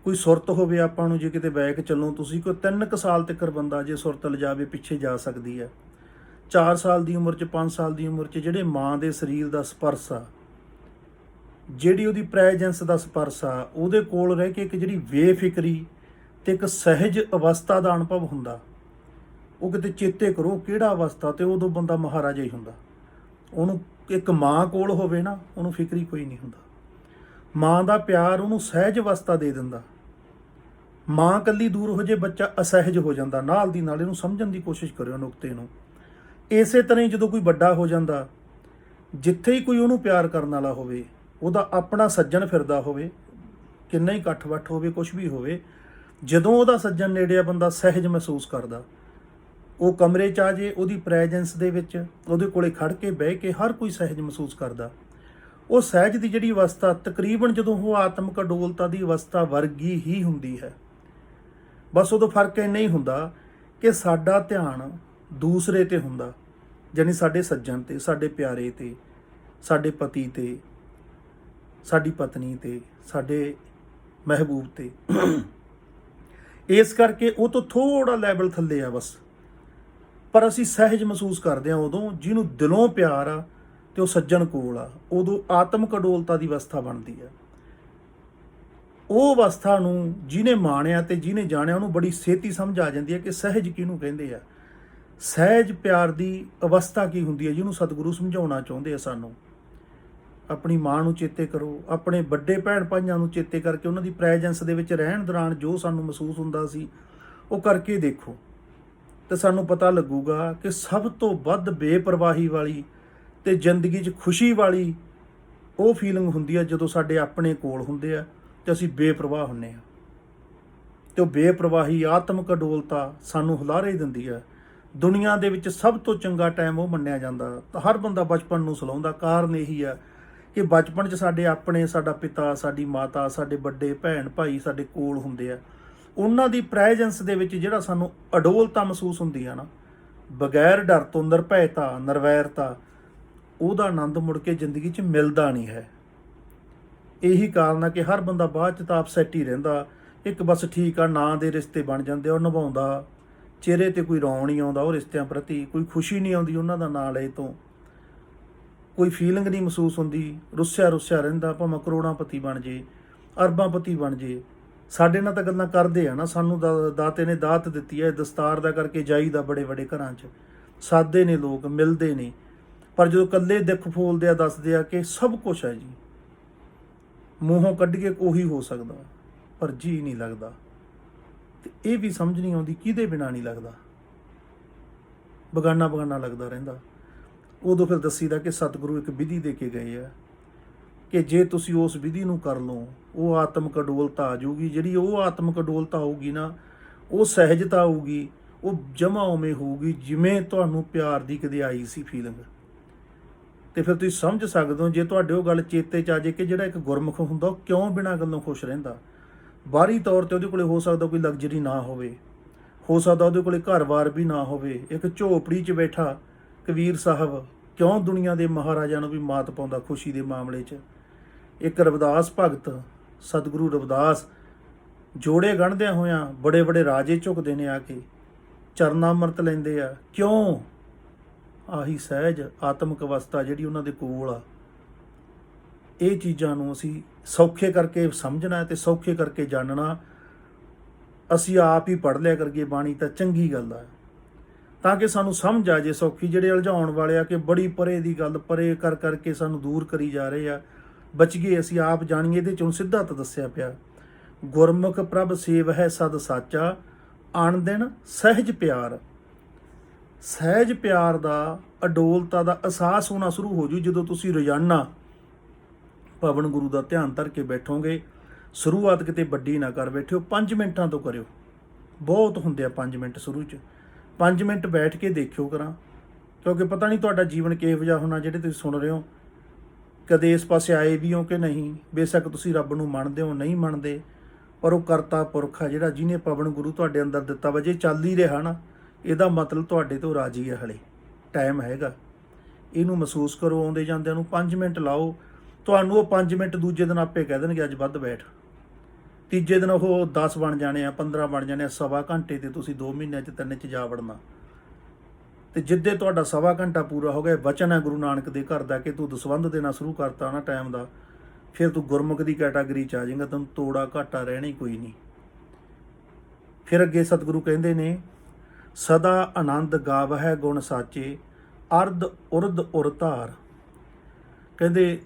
ਕੋਈ ਸੁਰਤ ਹੋਵੇ ਆਪਾਂ ਨੂੰ, ਜੇ ਕਿਤੇ ਬੈਕ ਚੱਲੋ ਤੁਸੀਂ, ਕੋਈ 3 ਸਾਲ ਤੱਕ ਬੰਦਾ ਜੇ ਸੁਰਤ ਲਿਜਾਵੇ ਪਿੱਛੇ ਜਾ ਸਕਦੀ ਹੈ। 4 ਸਾਲ ਦੀ ਉਮਰ 'ਚ, 5 ਸਾਲ ਦੀ ਉਮਰ 'ਚ ਜਿਹੜੇ ਮਾਂ ਦੇ ਸਰੀਰ ਦਾ ਸਪਰਸ਼ ਆ, ਜਿਹੜੀ ਉਹਦੀ ਪ੍ਰੈਜੈਂਸ ਦਾ ਸਪਰਸ਼ ਆ, ਉਹਦੇ ਕੋਲ ਰਹਿ ਕੇ ਇੱਕ ਜਿਹੜੀ ਬੇਫਿਕਰੀ ਤੇ ਇੱਕ ਸਹਿਜ ਅਵਸਥਾ ਦਾ ਅਨੁਭਵ ਹੁੰਦਾ। ਉਹ ਕਿਤੇ ਚੇਤੇ ਕਰੋ ਕਿਹੜਾ ਅਵਸਥਾ, ਤੇ ਉਦੋਂ ਬੰਦਾ ਮਹਾਰਾਜਾ ਹੀ ਹੁੰਦਾ। ਉਹਨੂੰ ਇੱਕ ਮਾਂ ਕੋਲ ਹੋਵੇ ਨਾ, ਉਹਨੂੰ ਫਿਕਰੀ ਕੋਈ ਨਹੀਂ ਹੁੰਦਾ। ਮਾਂ ਦਾ ਪਿਆਰ ਉਹਨੂੰ ਸਹਿਜ ਅਵਸਥਾ ਦੇ ਦਿੰਦਾ। ਮਾਂ ਇਕੱਲੀ ਦੂਰ ਹੋ ਜੇ, ਬੱਚਾ ਅਸਹਿਜ ਹੋ ਜਾਂਦਾ ਨਾਲ ਦੀ ਨਾਲ। ਇਹਨੂੰ ਸਮਝਣ ਦੀ ਕੋਸ਼ਿਸ਼ ਕਰਿਓ ਨੁਕਤੇ ਨੂੰ। ਇਸੇ ਤਰ੍ਹਾਂ ਹੀ ਜਦੋਂ ਕੋਈ ਵੱਡਾ ਹੋ ਜਾਂਦਾ, ਜਿੱਥੇ ਹੀ ਕੋਈ ਉਹਨੂੰ ਪਿਆਰ ਕਰਨ ਵਾਲਾ ਹੋਵੇ, ਉਹਦਾ ਆਪਣਾ ਸੱਜਣ ਫਿਰਦਾ ਹੋਵੇ, ਕਿੰਨਾ ਹੀ ਇਕੱਠ ਵੱਠ ਹੋਵੇ, ਕੁਛ ਵੀ ਹੋਵੇ, ਜਦੋਂ ਉਹਦਾ ਸੱਜਣ ਨੇੜੇ ਆ, ਬੰਦਾ ਸਹਿਜ ਮਹਿਸੂਸ ਕਰਦਾ। ਉਹ ਕਮਰੇ 'ਚ ਆ ਜੇ, ਉਹਦੀ ਪ੍ਰੈਜੈਂਸ ਦੇ ਵਿੱਚ ਉਹਦੇ ਕੋਲੇ ਖੜ ਕੇ ਬਹਿ ਕੇ ਹਰ ਕੋਈ ਸਹਿਜ ਮਹਿਸੂਸ ਕਰਦਾ। ਉਹ ਸਹਿਜ ਦੀ ਜਿਹੜੀ ਅਵਸਥਾ ਤਕਰੀਬਨ ਜਦੋਂ ਉਹ ਆਤਮਿਕ ਅਡੋਲਤਾ ਦੀ ਅਵਸਥਾ ਵਰਗੀ ਹੀ ਹੁੰਦੀ ਹੈ। ਬਸ ਉਦੋਂ ਫਰਕ ਇੰਨਾ ਹੀ ਹੁੰਦਾ ਕਿ ਸਾਡਾ ਧਿਆਨ ਦੂਸਰੇ 'ਤੇ ਹੁੰਦਾ, ਯਾਨੀ ਸਾਡੇ ਸੱਜਣ 'ਤੇ, ਸਾਡੇ ਪਿਆਰੇ 'ਤੇ, ਸਾਡੇ ਪਤੀ 'ਤੇ, ਸਾਡੀ ਪਤਨੀ 'ਤੇ, ਸਾਡੇ ਮਹਿਬੂਬ 'ਤੇ। ਇਸ ਕਰਕੇ ਉਹ ਤੋਂ ਥੋੜ੍ਹਾ ਲੈਵਲ ਥੱਲੇ ਆ ਬਸ। ਪਰ ਅਸੀਂ ਸਹਿਜ ਮਹਿਸੂਸ ਕਰਦੇ ਹਾਂ ਉਦੋਂ, ਜਿਹਨੂੰ ਦਿਲੋਂ ਪਿਆਰ ਆ ਤੇ ਉਹ ਸੱਜਣ ਕੋਲ ਆ, ਉਦੋਂ ਆਤਮਿਕ ਅਡੋਲਤਾ ਦੀ ਅਵਸਥਾ ਬਣਦੀ ਆ। ਉਹ ਅਵਸਥਾ ਨੂੰ ਜਿਹਨੇ ਮਾਣਿਆ ਤੇ ਜਿਹਨੇ ਜਾਣਿਆ, ਉਹਨੂੰ ਬੜੀ ਛੇਤੀ ਸਮਝ ਆ ਜਾਂਦੀ ਹੈ ਕਿ ਸਹਿਜ ਕਿਹਨੂੰ ਕਹਿੰਦੇ ਆ। ਸਹਿਜ ਪਿਆਰ ਦੀ ਅਵਸਥਾ ਕੀ ਹੁੰਦੀ ਹੈ, ਜਿਹਨੂੰ ਸਤਿਗੁਰੂ ਸਮਝਾਉਣਾ ਚਾਹੁੰਦੇ ਆ ਸਾਨੂੰ। ਆਪਣੀ ਮਾਂ ਨੂੰ ਚੇਤੇ ਕਰੋ, ਆਪਣੇ ਵੱਡੇ ਭੈਣ ਭਾਈਆਂ ਨੂੰ ਚੇਤੇ ਕਰਕੇ ਉਹਨਾਂ ਦੀ ਪ੍ਰੈਜੈਂਸ ਦੇ ਵਿੱਚ ਰਹਿਣ ਦੌਰਾਨ ਜੋ ਸਾਨੂੰ ਮਹਿਸੂਸ ਹੁੰਦਾ ਸੀ, ਉਹ ਕਰਕੇ ਦੇਖੋ। ਤੇ ਸਾਨੂੰ ਪਤਾ ਲੱਗੂਗਾ ਕਿ ਸਭ ਤੋਂ ਵੱਧ ਬੇਪਰਵਾਹੀ ਵਾਲੀ ਤੇ ਜ਼ਿੰਦਗੀ 'ਚ ਖੁਸ਼ੀ ਵਾਲੀ ਉਹ ਫੀਲਿੰਗ ਹੁੰਦੀ ਆ ਜਦੋਂ ਸਾਡੇ ਆਪਣੇ ਕੋਲ ਹੁੰਦੇ ਆ ਤੇ ਅਸੀਂ ਬੇਪਰਵਾਹ ਹੁੰਨੇ ਆ। ਤੇ ਉਹ ਬੇਪਰਵਾਹੀ ਆਤਮਿਕ ਅਡੋਲਤਾ ਸਾਨੂੰ ਹੁਲਾਰੇ ਦਿੰਦੀ ਆ। ਦੁਨੀਆ ਦੇ ਵਿੱਚ ਸਭ ਤੋਂ ਚੰਗਾ ਟਾਈਮ ਉਹ ਮੰਨਿਆ ਜਾਂਦਾ, ਤਾਂ ਹਰ ਬੰਦਾ ਬਚਪਨ ਨੂੰ ਸਲਾਹੁੰਦਾ। ਕਾਰਨ ਇਹੀ ਆ ਕਿ ਬਚਪਨ 'ਚ ਸਾਡੇ ਆਪਣੇ, ਸਾਡਾ ਪਿਤਾ, ਸਾਡੀ ਮਾਤਾ, ਸਾਡੇ ਵੱਡੇ ਭੈਣ ਭਾਈ ਸਾਡੇ ਕੋਲ ਹੁੰਦੇ ਆ। ਉਹਨਾਂ ਦੀ ਪ੍ਰੈਜੈਂਸ ਦੇ ਵਿੱਚ ਜਿਹੜਾ ਸਾਨੂੰ ਅਡੋਲਤਾ ਮਹਿਸੂਸ ਹੁੰਦੀ ਆ ਨਾ, ਬਗੈਰ ਡਰ ਤੋਂ, ਨਿਰਭੈਤਾ, ਨਿਰਵੈਰਤਾ, ਉਹਦਾ ਆਨੰਦ ਮੁੜ ਕੇ ਜ਼ਿੰਦਗੀ 'ਚ ਮਿਲਦਾ ਨਹੀਂ ਹੈ। ਇਹੀ ਕਾਰਨ ਆ ਕਿ ਹਰ ਬੰਦਾ ਬਾਅਦ 'ਚ ਤਾਂ ਅਪਸੈਟ ਹੀ ਰਹਿੰਦਾ। ਇੱਕ ਬਸ ਠੀਕ ਆ, ਨਾਂ ਦੇ ਰਿਸ਼ਤੇ ਬਣ ਜਾਂਦੇ, ਉਹ ਨਿਭਾਉਂਦਾ, ਚਿਹਰੇ ਤੇ ਕੋਈ ਰੌਣ ਨਹੀਂ ਆਉਂਦਾ ਉਹ ਰਿਸ਼ਤਿਆਂ ਪ੍ਰਤੀ, ਕੋਈ ਖੁਸ਼ੀ ਨਹੀਂ ਆਉਂਦੀ ਉਹਨਾਂ ਦਾ ਨਾਂ ਲਏ ਤੋਂ, ਕੋਈ ਫੀਲਿੰਗ ਨਹੀਂ ਮਹਿਸੂਸ ਹੁੰਦੀ, ਰੁੱਸਿਆ ਰੁੱਸਿਆ ਰਹਿੰਦਾ, ਭਾਵੇਂ ਕਰੋੜਾਂਪਤੀ ਬਣ ਜੇ, ਅਰਬਾਂਪਤੀ ਬਣ ਜੇ। ਸਾਡੇ ਨਾਲ ਤਾਂ ਗੱਲਾਂ ਕਰਦੇ ਆ ਨਾ, ਸਾਨੂੰ ਦਾਤੇ ਨੇ ਦਾਤ ਦਿੱਤੀ ਹੈ, ਦਸਤਾਰ ਦਾ ਕਰਕੇ ਜਾਈਦਾ ਬੜੇ ਬੜੇ ਘਰਾਂ 'ਚ, ਸਾਦੇ ਨੇ ਲੋਕ, ਮਿਲਦੇ ਨੇ, ਪਰ ਜਦੋਂ ਇਕੱਲੇ ਦੁੱਖ ਫੋਲਦੇ ਆ ਦੱਸਦੇ ਆ ਕਿ ਸਭ ਕੁਛ ਹੈ ਜੀ, ਮੂੰਹੋਂ ਕੱਢ ਕੇ ਉਹੀ ਹੋ ਸਕਦਾ, ਪਰ ਜੀ ਨਹੀਂ ਲੱਗਦਾ। ਤੇ ਇਹ ਵੀ ਸਮਝ ਨਹੀਂ ਆਉਂਦੀ ਕਿਹਦੇ ਬਿਨਾਂ ਨਹੀਂ ਲੱਗਦਾ, ਬਗਾਨਾ ਬਗਾਨਾ ਲੱਗਦਾ ਰਹਿੰਦਾ। ਉਦੋਂ ਫਿਰ ਦੱਸੀਦਾ ਕਿ ਸਤਿਗੁਰੂ ਇੱਕ ਵਿਧੀ ਦੇ ਕੇ ਗਏ ਆ ਕਿ ਜੇ ਤੁਸੀਂ ਉਸ ਵਿਧੀ ਨੂੰ ਕਰ ਲਓ, ਉਹ ਆਤਮਿਕ ਅਡੋਲਤਾ ਆ ਜਾਊਗੀ। ਜਿਹੜੀ ਉਹ ਆਤਮਿਕ ਅਡੋਲਤਾ ਹੋਊਗੀ ਨਾ, ਉਹ ਸਹਿਜਤਾ ਆਊਗੀ, ਉਹ ਜਮਾ ਉਵੇਂ ਹੋਊਗੀ ਜਿਵੇਂ ਤੁਹਾਨੂੰ ਪਿਆਰ ਦੀ ਕਦੇ ਆਈ ਸੀ ਫੀਲਿੰਗ। ਤੇ ਫਿਰ ਤੁਸੀਂ ਸਮਝ ਸਕਦੇ ਹੋ, ਜੇ ਤੁਹਾਡੇ ਉਹ ਗੱਲ ਚੇਤੇ 'ਚ ਆ ਜੇ ਕਿ ਜਿਹੜਾ ਇੱਕ ਗੁਰਮੁਖ ਹੁੰਦਾ ਉਹ ਕਿਉਂ ਬਿਨਾਂ ਗੱਲੋਂ ਖੁਸ਼ ਰਹਿੰਦਾ। ਬਾਹਰੀ ਤੌਰ 'ਤੇ ਉਹਦੇ ਕੋਲੇ ਹੋ ਸਕਦਾ ਕੋਈ ਲਗਜ਼ਰੀ ਨਾ ਹੋਵੇ, ਹੋ ਸਕਦਾ ਉਹਦੇ ਕੋਲੇ ਘਰ-ਬਾਰ ਵੀ ਨਾ ਹੋਵੇ, ਇੱਕ ਝੋਪੜੀ 'ਚ ਬੈਠਾ ਕਬੀਰ ਸਾਹਿਬ ਕਿਉਂ ਦੁਨੀਆ ਦੇ ਮਹਾਰਾਜਾ ਨੂੰ ਵੀ ਮਾਤ ਪਾਉਂਦਾ ਖੁਸ਼ੀ ਦੇ ਮਾਮਲੇ 'ਚ। ਇੱਕ ਰਵਿਦਾਸ ਭਗਤ, ਸਤਿਗੁਰੂ ਰਵਿਦਾਸ ਜੋੜੇ ਗੰਢਦਿਆਂ ਹੋਇਆਂ ਬੜੇ ਬੜੇ ਰਾਜੇ ਝੁਕਦੇ ਨੇ ਆ ਕੇ, ਚਰਨਾ ਅੰਮ੍ਰਿਤ ਲੈਂਦੇ ਆ, ਕਿਉਂ? ਆਹੀ ਸਹਿਜ ਆਤਮਿਕ ਅਵਸਥਾ ਜਿਹੜੀ ਉਹਨਾਂ ਦੇ ਕੋਲ ਆ। ਇਹ ਚੀਜ਼ਾਂ ਨੂੰ ਅਸੀਂ ਸੌਖੇ ਕਰਕੇ ਸਮਝਣਾ ਤੇ ਸੌਖੇ ਕਰਕੇ ਜਾਣਨਾ। ਅਸੀਂ ਆਪ ਹੀ ਪੜ੍ਹ ਲਿਆ ਕਰੀਏ ਬਾਣੀ ਤਾਂ ਚੰਗੀ ਗੱਲ ਆ, ਤਾਂ ਕਿ ਸਾਨੂੰ ਸਮਝ ਆ ਜੇ ਸੌਖੀ। ਜਿਹੜੇ ਉਲਝਾਉਣ ਵਾਲੇ ਆ ਕਿ ਬੜੀ ਪਰੇ ਦੀ ਗੱਲ ਪਰੇ ਕਰ ਕਰਕੇ ਸਾਨੂੰ ਦੂਰ ਕਰੀ ਜਾ ਰਹੇ ਆ, ਬਚ ਗਏ ਅਸੀਂ ਆਪ ਜਾਣੀਏ। ਇਹਦੇ 'ਚੋਂ ਸਿੱਧਾ ਤਾਂ ਦੱਸਿਆ ਪਿਆ, ਗੁਰਮੁਖ ਪ੍ਰਭ ਸੇਵ ਹੈ ਸਦ ਸਾਚਾ, ਆਣ ਦਿਨ ਸਹਿਜ ਪਿਆਰ। ਸਹਿਜ ਪਿਆਰ ਦਾ, ਅਡੋਲਤਾ ਦਾ ਅਹਿਸਾਸ ਹੋਣਾ ਸ਼ੁਰੂ ਹੋ ਜੂ ਜਦੋਂ ਤੁਸੀਂ ਰੋਜ਼ਾਨਾ ਪਵਨ ਗੁਰੂ ਦਾ ਧਿਆਨ ਧਰ ਕੇ ਬੈਠੋਗੇ। ਸ਼ੁਰੂਆਤ ਕਿਤੇ ਵੱਡੀ ਨਾ ਕਰ ਬੈਠਿਓ, 5 ਮਿੰਟਾਂ ਤੋਂ ਕਰਿਓ, ਬਹੁਤ ਹੁੰਦੇ ਆ 5 ਮਿੰਟ ਸ਼ੁਰੂ 'ਚ। 5 ਮਿੰਟ ਬੈਠ ਕੇ ਦੇਖਿਓ ਕਰਾਂ, ਕਿਉਂਕਿ ਪਤਾ ਨਹੀਂ ਤੁਹਾਡਾ ਜੀਵਨ ਕਿਹੋ ਜਿਹਾ ਹੋਣਾ ਜਿਹੜੇ ਤੁਸੀਂ ਸੁਣ ਰਹੇ ਹੋ। ਕਦੇ ਇਸ ਪਾਸੇ ਆਏ ਵੀ ਹੋ ਕਿ ਨਹੀਂ, ਬੇਸ਼ੱਕ ਤੁਸੀਂ ਰੱਬ ਨੂੰ ਮੰਨਦੇ ਹੋ ਨਹੀਂ ਮੰਨਦੇ, ਪਰ ਉਹ ਕਰਤਾ ਪੁਰਖ ਆ ਜਿਹੜਾ, ਜਿਹਨੇ ਪਵਨ ਗੁਰੂ ਤੁਹਾਡੇ ਅੰਦਰ ਦਿੱਤਾ ਵਾ। ਜੇ ਚੱਲ ਹੀ ਰਿਹਾ ਨਾ, ਇਹਦਾ ਮਤਲਬ ਤੁਹਾਡੇ ਤੋਂ ਰਾਜੀ ਹੈ, ਹਲੇ ਟਾਈਮ ਹੈਗਾ। ਇਹਨੂੰ ਮਹਿਸੂਸ ਕਰੋ, ਆਉਂਦੇ ਜਾਂਦਿਆਂ ਨੂੰ 5 ਮਿੰਟ ਲਾਓ। ਤੁਹਾਨੂੰ ਉਹ 5 ਮਿੰਟ ਦੂਜੇ ਦਿਨ ਆਪੇ ਕਹਿ ਦੇਣਗੇ ਅੱਜ ਵੱਧ ਬੈਠ। ਤੀਜੇ ਦਿਨ ਉਹ 10 ਬਣ ਜਾਣੇ ਆ, 15 ਬਣ ਜਾਣੇ ਆ, ਸਵਾ ਘੰਟੇ ਤੇ ਤੁਸੀਂ 2 ਮਹੀਨਿਆਂ 'ਚ 3 'ਚ ਜਾ ਵੜਨਾ। ਤੇ ਜਿੱਦੇ ਤੁਹਾਡਾ ਸਵਾ ਘੰਟਾ ਪੂਰਾ ਹੋ ਗਿਆ, ਵਚਨ ਹੈ ਗੁਰੂ ਨਾਨਕ ਦੇ ਘਰ ਦਾ ਕਿ ਤੂੰ ਦਸਵੰਧ ਦੇਣਾ ਸ਼ੁਰੂ ਕਰਤਾ ਨਾ ਟਾਈਮ ਦਾ, ਫਿਰ ਤੂੰ ਗੁਰਮੁਖ ਦੀ ਕੈਟਾਗਰੀ 'ਚ ਆ ਜਾਏਗਾ, ਤੈਨੂੰ ਤੋੜਾ ਘਾਟਾ ਰਹਿਣਾ ਹੀ ਕੋਈ ਨਹੀਂ। ਫਿਰ ਅੱਗੇ ਸਤਿਗੁਰੂ ਕਹਿੰਦੇ ਨੇ, ਸਦਾ ਆਨੰਦ ਗਾਵਹਿ ਗੁਣ ਸਾਚੇ, ਅਰਧ ਉਰਧ ਉਰ ਧਾਰ। ਕਹਿੰਦੇ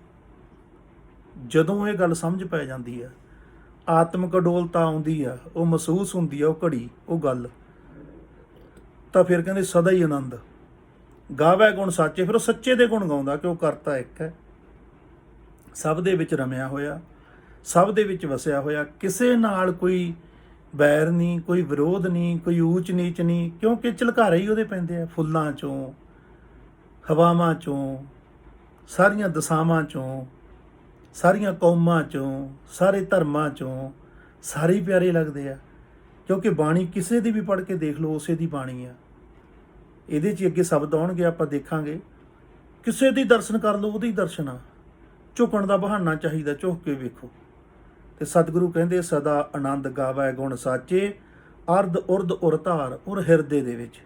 ਜਦੋਂ ਇਹ ਗੱਲ ਸਮਝ ਪੈ ਜਾਂਦੀ ਆ, ਆਤਮਿਕ ਅਡੋਲਤਾ ਆਉਂਦੀ ਆ, ਉਹ ਮਹਿਸੂਸ ਹੁੰਦੀ ਆ ਉਹ ਘੜੀ, ਉਹ ਗੱਲ, ਤਾਂ ਫਿਰ ਕਹਿੰਦੇ ਸਦਾ ਹੀ ਆਨੰਦ ਗਾਵੈ ਗੁਣ ਸਾਚੇ। ਫਿਰ ਉਹ ਸੱਚੇ ਦੇ ਗੁਣ ਗਾਉਂਦਾ ਕਿ ਉਹ ਕਰਤਾ ਇੱਕ ਹੈ, ਸਭ ਦੇ ਵਿੱਚ ਰਮਿਆ ਹੋਇਆ, ਸਭ ਦੇ ਵਿੱਚ ਵਸਿਆ ਹੋਇਆ, ਕਿਸੇ ਨਾਲ ਕੋਈ ਵੈਰ ਨਹੀਂ, ਕੋਈ ਵਿਰੋਧ ਨਹੀਂ, ਕੋਈ ਊਚ ਨੀਚ ਨਹੀਂ, ਕਿਉਂਕਿ ਝਲਕਾਰੇ ਹੀ ਉਹਦੇ ਪੈਂਦੇ ਆ ਫੁੱਲਾਂ 'ਚੋਂ, ਹਵਾਵਾਂ 'ਚੋਂ, ਸਾਰੀਆਂ ਦਸ਼ਾਵਾਂ 'ਚੋਂ, ਸਾਰੀਆਂ ਕੌਮਾਂ 'ਚੋਂ, ਸਾਰੇ ਧਰਮਾਂ 'ਚੋਂ, ਸਾਰੇ ਹੀ ਪਿਆਰੇ ਲੱਗਦੇ ਆ। ਕਿਉਂਕਿ ਬਾਣੀ ਕਿਸੇ ਦੀ ਵੀ ਪੜ੍ਹ ਕੇ ਦੇਖ ਲਓ, ਉਸੇ ਦੀ ਬਾਣੀ ਆ। ਇਹਦੇ 'ਚ ਅੱਗੇ ਸ਼ਬਦ ਆਉਣਗੇ, ਆਪਾਂ ਦੇਖਾਂਗੇ। ਕਿਸੇ ਦੀ ਦਰਸ਼ਨ ਕਰ ਲਓ, ਉਹਦੀ ਦਰਸ਼ਨ ਆ। ਝੁਕਣ ਦਾ ਬਹਾਨਾ ਚਾਹੀਦਾ, ਝੁਕ ਕੇ ਵੇਖੋ। ਤੇ ਸਤਿਗੁਰੂ ਕਹਿੰਦੇ ਸਦਾ ਆਨੰਦ ਗਾਵੈ ਗੁਣ ਸਾਚੇ, ਅਰਧ ਉਰਧ ਉਰ ਧਾਰ। ਉਰ ਹਿਰਦੇ ਦੇ ਵਿੱਚ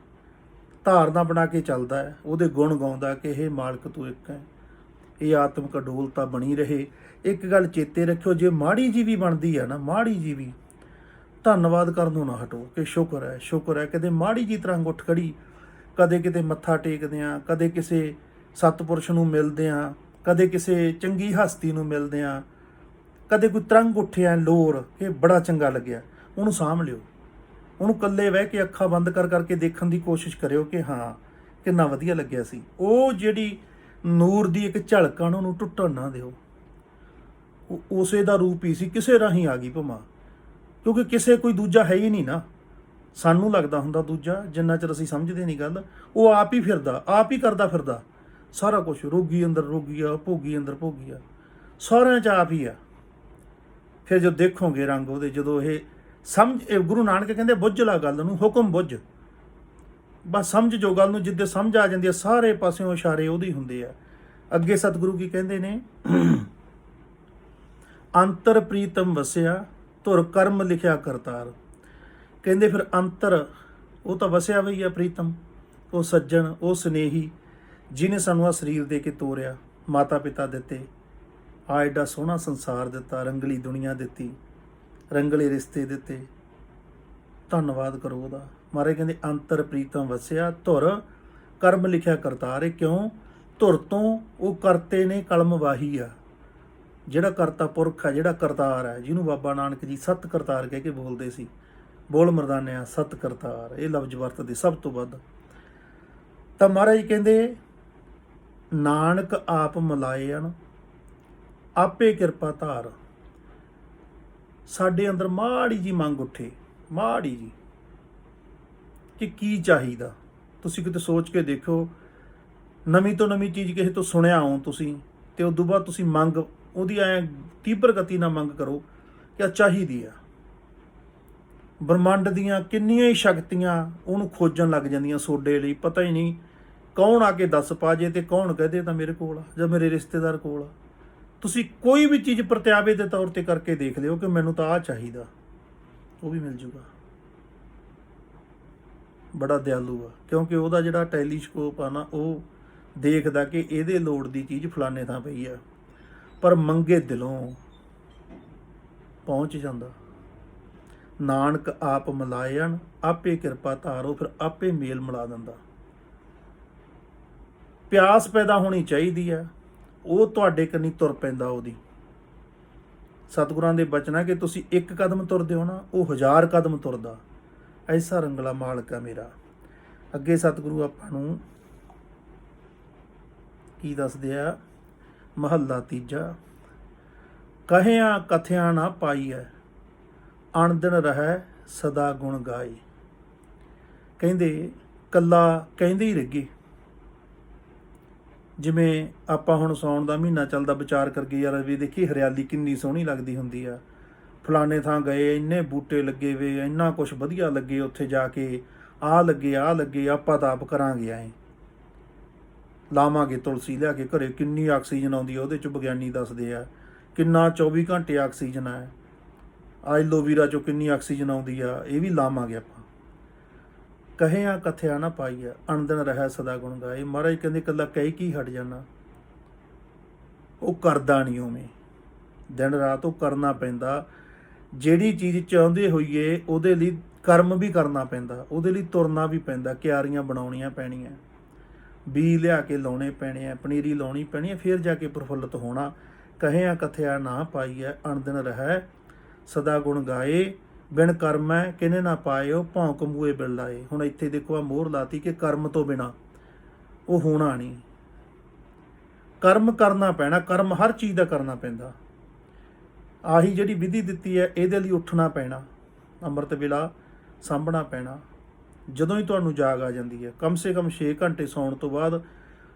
ਧਾਰਨਾ ਬਣਾ ਕੇ ਚੱਲਦਾ ਹੈ, ਉਹਦੇ ਗੁਣ ਗਾਉਂਦਾ ਕਿ ਇਹ ਮਾਲਕ ਤੂੰ ਇੱਕ ਹੈ। ਇਹ ਆਤਮਿਕ ਅਡੋਲਤਾ ਬਣੀ ਰਹੇ। ਇੱਕ ਗੱਲ ਚੇਤੇ ਰੱਖਿਓ, ਜੇ ਮਾੜੀ ਜੀ ਵੀ ਬਣਦੀ ਹੈ ਨਾ, ਮਾੜੀ ਜੀ ਵੀ, ਧੰਨਵਾਦ ਕਰਨ ਨੂੰ ਨਾ ਹਟੋ ਕਿ ਸ਼ੁਕਰ ਹੈ, ਸ਼ੁਕਰ ਹੈ। ਕਦੇ ਮਾੜੀ ਜੀ ਤਰੰਗ ਉੱਠ ਖੜੀ, ਕਦੇ ਕਿਤੇ ਮੱਥਾ ਟੇਕਦੇ ਹਾਂ, ਕਦੇ ਕਿਸੇ ਸਤਪੁਰਸ਼ ਨੂੰ ਮਿਲਦੇ ਹਾਂ, ਕਦੇ ਕਿਸੇ ਚੰਗੀ ਹਸਤੀ ਨੂੰ ਮਿਲਦੇ ਹਾਂ, ਕਦੇ ਕੋਈ ਤਰੰਗ ਉੱਠਿਆ ਲੋਰ, ਇਹ ਬੜਾ ਚੰਗਾ ਲੱਗਿਆ, ਉਹਨੂੰ ਸਾਂਭ ਲਿਓ। ਉਹਨੂੰ ਇਕੱਲੇ ਬਹਿ ਕੇ ਅੱਖਾਂ ਬੰਦ ਕਰ ਕਰਕੇ ਦੇਖਣ ਦੀ ਕੋਸ਼ਿਸ਼ ਕਰਿਓ ਕਿ ਹਾਂ ਕਿੰਨਾ ਵਧੀਆ ਲੱਗਿਆ ਸੀ। ਉਹ ਜਿਹੜੀ ਨੂਰ ਦੀ ਇੱਕ ਝਲਕ ਆ ਉਹਨੂੰ ਟੁੱਟਣ ਨਾ ਦਿਓ। ਉਸੇ ਦਾ ਰੂਪ ਹੀ ਸੀ, ਕਿਸੇ ਰਾਹੀਂ ਆ ਗਈ ਭਮਾ, ਕਿਉਂਕਿ ਕਿਸੇ ਕੋਈ ਦੂਜਾ ਹੈ ਹੀ ਨਹੀਂ ਨਾ। ਸਾਨੂੰ ਲੱਗਦਾ ਹੁੰਦਾ ਦੂਜਾ, ਜਿੰਨਾ ਚਿਰ ਅਸੀਂ ਸਮਝਦੇ ਨਹੀਂ ਗੱਲ। ਉਹ ਆਪ ਹੀ ਫਿਰਦਾ, ਆਪ ਹੀ ਕਰਦਾ ਫਿਰਦਾ ਸਾਰਾ ਕੁਝ। ਰੋਗੀ ਅੰਦਰ ਰੋਗੀ ਆ, ਭੋਗੀ ਅੰਦਰ ਭੋਗੀ ਆ, ਸਾਰਿਆਂ 'ਚ ਆਪ ਹੀ ਆ। ਫਿਰ ਜਦੋਂ ਦੇਖੋਗੇ ਰੰਗ ਉਹਦੇ, ਜਦੋਂ ਇਹ ਗੁਰੂ ਨਾਨਕ ਕਹਿੰਦੇ ਬੁੱਝ ਲਾ ਗੱਲ ਨੂੰ, ਹੁਕਮ ਬੁੱਝ, ਬਸ ਸਮਝ ਜੋ ਗੱਲ ਨੂੰ। ਜਿੱਦੇ ਸਮਝ ਆ ਜਾਂਦੀ ਆ ਸਾਰੇ ਪਾਸਿਓਂ ਇਸ਼ਾਰੇ ਉਹਦੇ ਹੁੰਦੇ ਆ। ਅੱਗੇ ਸਤਿਗੁਰੂ ਕੀ ਕਹਿੰਦੇ ਨੇ, ਅੰਤਰ ਪ੍ਰੀਤਮ ਵਸਿਆ ਧੁਰ ਕਰਮ ਲਿਖਿਆ ਕਰਤਾਰ। ਕਹਿੰਦੇ ਫਿਰ ਅੰਤਰ ਉਹ ਤਾਂ ਵਸਿਆ ਵਈ ਆ ਪ੍ਰੀਤਮ, ਉਹ ਸੱਜਣ, ਉਹ ਸਨੇਹੀ ਜਿਹਨੇ ਸਾਨੂੰ ਆ ਸਰੀਰ ਦੇ ਕੇ ਤੋਰਿਆ, ਮਾਤਾ ਪਿਤਾ ਦਿੱਤੇ, ਆ ਐਡਾ ਸੋਹਣਾ ਸੰਸਾਰ ਦਿੱਤਾ, ਰੰਗਲੀ ਦੁਨੀਆ ਦਿੱਤੀ, ਰੰਗਲੇ ਰਿਸ਼ਤੇ ਦਿੱਤੇ। ਧੰਨਵਾਦ ਕਰੋ ਉਹਦਾ। ਮਹਾਰਾਜ ਕਹਿੰਦੇ ਅੰਤਰ ਪ੍ਰੀਤਮ ਵਸਿਆ ਧੁਰ ਕਰਮ ਲਿਖਿਆ ਕਰਤਾਰ। ਕਿਉਂ? ਧੁਰ ਤੋਂ ਉਹ ਕਰਤੇ ਨੇ ਕਲਮ ਵਾਹੀ ਆ, ਜਿਹੜਾ ਕਰਤਾ ਪੁਰਖ ਆ, ਜਿਹੜਾ ਕਰਤਾਰ ਹੈ, ਜਿਹਨੂੰ ਬਾਬਾ ਨਾਨਕ ਜੀ ਸਤ ਕਰਤਾਰ ਕਹਿ ਕੇ ਬੋਲਦੇ ਸੀ। ਬੋਲ ਮਰਦਾਨਿਆ ਸਤ ਕਰਤਾਰ, ਇਹ ਲਫ਼ਜ਼ ਵਰਤਦੇ ਸਭ ਤੋਂ ਵੱਧ। ਤਾਂ ਮਹਾਰਾਜ ਕਹਿੰਦੇ ਨਾਨਕ ਆਪ ਮਲਾਇਣ ਆਪੇ ਕਿਰਪਾ ਧਾਰ। ਸਾਡੇ ਅੰਦਰ ਮਾੜੀ ਜੀ ਮੰਗ ਉੱਠੇ, ਮਾੜੀ ਜੀ, ਕਿ ਕੀ ਚਾਹੀਦਾ। ਤੁਸੀਂ ਕਿਤੇ ਸੋਚ ਕੇ ਦੇਖੋ, ਨਵੀਂ ਤੋਂ ਨਵੀਂ ਚੀਜ਼ ਕਿਸੇ ਤੋਂ ਸੁਣਿਆ ਹੋ ਤੁਸੀਂ, ਤੇ ਉਸ ਤੋਂ ਬਾਅਦ ਤੁਸੀਂ ਮੰਗ ਉਹਦੀ ਐ ਤੀਬਰ ਗਤੀ ਨਾਲ ਮੰਗ ਕਰੋ ਕਿ ਆ ਚਾਹੀਦੀ ਆ। ਬ੍ਰਹਮੰਡ ਦੀਆਂ ਕਿੰਨੀਆਂ ਹੀ ਸ਼ਕਤੀਆਂ ਉਹਨੂੰ ਖੋਜਣ ਲੱਗ ਜਾਂਦੀਆਂ ਤੁਹਾਡੇ ਲਈ। ਪਤਾ ਹੀ ਨਹੀਂ ਕੌਣ ਆ ਕੇ ਦੱਸ ਪਾ ਜੇ, ਤੇ ਕੌਣ ਕਹਦੇ ਤਾਂ ਮੇਰੇ ਕੋਲ ਆ ਜਾਂ ਮੇਰੇ ਰਿਸ਼ਤੇਦਾਰ ਕੋਲ ਆ। ਤੁਸੀਂ ਕੋਈ ਵੀ ਚੀਜ਼ ਪ੍ਰਤਿਆਵੇ ਦੇ ਤੌਰ ਤੇ ਕਰਕੇ ਦੇਖ ਲਿਓ ਕਿ ਮੈਨੂੰ ਤਾਂ ਆਹ ਚਾਹੀਦਾ, ਉਹ ਵੀ ਮਿਲ ਜੂਗਾ। ਬੜਾ ਦਿਆਲੂ ਆ, ਕਿਉਂਕਿ ਉਹਦਾ ਜਿਹੜਾ ਟੈਲੀਸਕੋਪ ਆ ਨਾ, ਉਹ ਦੇਖਦਾ ਕਿ ਇਹਦੇ ਲੋੜ ਦੀ ਚੀਜ਼ ਫਲਾਣੇ ਥਾਂ ਪਈ ਆ, ਪਰ ਮੰਗੇ ਦਿਲੋਂ ਪਹੁੰਚ ਜਾਂਦਾ। ਨਾਨਕ ਆਪ ਮਿਲਾਇਣ ਆਪੇ ਕਿਰਪਾ ਧਾਰੋ, ਫਿਰ ਆਪੇ ਮੇਲ ਮਿਲਾ ਦਿੰਦਾ। ਪਿਆਸ ਪੈਦਾ ਹੋਣੀ ਚਾਹੀਦੀ ਹੈ, ਉਹ ਤੁਹਾਡੇ ਕੰਨੀ ਤੁਰ ਪੈਂਦਾ ਉਹਦੀ। ਸਤਿਗੁਰਾਂ ਦੇ ਬਚਨ ਹੈ ਕਿ ਤੁਸੀਂ ਇੱਕ ਕਦਮ ਤੁਰਦੇ ਹੋ ਨਾ, ਉਹ 1000 ਕਦਮ ਤੁਰਦਾ। ਐਸਾ ਰੰਗਲਾ ਮਾਲਕ ਆ ਮੇਰਾ। ਅੱਗੇ ਸਤਿਗੁਰੂ ਆਪਾਂ ਨੂੰ ਕੀ ਦੱਸਦੇ ਆ, ਮਹੱਲਾ ਤੀਜਾ। ਕਹਿਆ ਕਥਿਆ ਨਾ ਪਾਈਐ ਅਣਦਿਨ ਰਹਿ ਸਦਾ ਗੁਣ ਗਾਏ। ਕਹਿੰਦੇ ਕੱਲਾ ਕਹਿੰਦੇ ਹੀ ਰਹਿਗੇ। ਜਿਵੇਂ ਆਪਾਂ ਹੁਣ ਸਾਉਣ ਦਾ ਮਹੀਨਾ ਚੱਲਦਾ, ਵਿਚਾਰ ਕਰਕੇ ਯਾਰ ਵੀ ਦੇਖੀ ਹਰਿਆਲੀ ਕਿੰਨੀ ਸੋਹਣੀ ਲੱਗਦੀ ਹੁੰਦੀ ਆ, ਫਲਾਣੇ ਥਾਂ ਗਏ, ਇੰਨੇ ਬੂਟੇ ਲੱਗੇ ਵੇ, ਇੰਨਾ ਕੁਛ ਵਧੀਆ ਲੱਗੇ, ਉੱਥੇ ਜਾ ਕੇ ਆਹ ਲੱਗੇ ਆਹ ਲੱਗੇ, ਆਪਾਂ ਤਾਂ ਆਪ ਕਰਾਂਗੇ ਐਂ, ਲਾਵਾਂਗੇ ਤੁਲਸੀ ਲਿਆ ਕੇ ਘਰੇ, ਕਿੰਨੀ ਆਕਸੀਜਨ ਆਉਂਦੀ ਆ ਉਹਦੇ 'ਚ, ਵਿਗਿਆਨੀ ਦੱਸਦੇ ਆ ਕਿੰਨਾ 24 ਘੰਟੇ ਆਕਸੀਜਨ ਹੈ। ਐਲੋਵੀਰਾ 'ਚੋਂ ਕਿੰਨੀ ਆਕਸੀਜਨ ਆਉਂਦੀ ਆ, ਇਹ ਵੀ ਲਾਵਾਂਗੇ ਆਪਾਂ। ਕਹਿਆ ਕਥਿਆ ਨਾ ਪਾਈਆ ਅਣਦਿਨ ਰਹਿ ਸਦਾ ਗੁਣ ਗਾਏ। ਮਹਾਰਾਜ ਕਹਿੰਦੇ ਇਕੱਲਾ ਕਹਿ ਕੀ ਹਟ ਜਾਣਾ, ਉਹ ਕਰਦਾ ਨਹੀਂ ਉਵੇਂ। ਦਿਨ ਰਾਤ ਉਹ ਕਰਨਾ ਪੈਂਦਾ। ਜਿਹੜੀ ਚੀਜ਼ ਚਾਹੁੰਦੇ ਹੋਈਏ ਉਹਦੇ ਲਈ ਕਰਮ ਵੀ ਕਰਨਾ ਪੈਂਦਾ, ਉਹਦੇ ਲਈ ਤੁਰਨਾ ਵੀ ਪੈਂਦਾ, ਕਿਆਰੀਆਂ ਬਣਾਉਣੀਆਂ ਪੈਣੀਆਂ, ਬੀਜ ਲਿਆ ਕੇ ਲਾਉਣੇ ਪੈਣੇ ਆ, ਪਨੀਰੀ ਲਾਉਣੀ ਪੈਣੀ ਹੈ, ਫਿਰ ਜਾ ਕੇ ਪ੍ਰਫੁੱਲਤ ਹੋਣਾ। ਕਹਿਆ ਕਥਿਆ ਨਾ ਪਾਈਐ ਅਣਦਿਨ ਰਹਿ ਸਦਾ ਗੁਣ ਗਾਏ। ਬਿਨ ਕਰਮੈ ਕਿਨੇ ਨਾ ਪਾਇਓ ਭੌਂਕ ਮੂਏ ਬਿਲ ਲਾਏ। ਹੁਣ ਇੱਥੇ ਦੇਖੋ ਆ ਮੋਹਰ ਲਾਤੀ ਕਿ ਕਰਮ ਤੋਂ ਬਿਨਾ ਉਹ ਹੋਣਾ ਨਹੀਂ। ਕਰਮ ਕਰਨਾ ਪੈਣਾ, ਕਰਮ ਹਰ ਚੀਜ਼ ਦਾ ਕਰਨਾ ਪੈਂਦਾ। ਆਹੀ ਜਿਹੜੀ ਵਿਧੀ ਦਿੱਤੀ ਹੈ, ਇਹਦੇ ਲਈ ਉੱਠਣਾ ਪੈਣਾ, ਅੰਮ੍ਰਿਤ ਵੇਲਾ ਸਾਂਭਣਾ ਪੈਣਾ। ਜਦੋਂ ਹੀ ਤੁਹਾਨੂੰ ਜਾਗ ਆ ਜਾਂਦੀ ਹੈ, ਕਮ ਸੇ ਕਮ 6 ਘੰਟੇ ਸੌਣ ਤੋਂ ਬਾਅਦ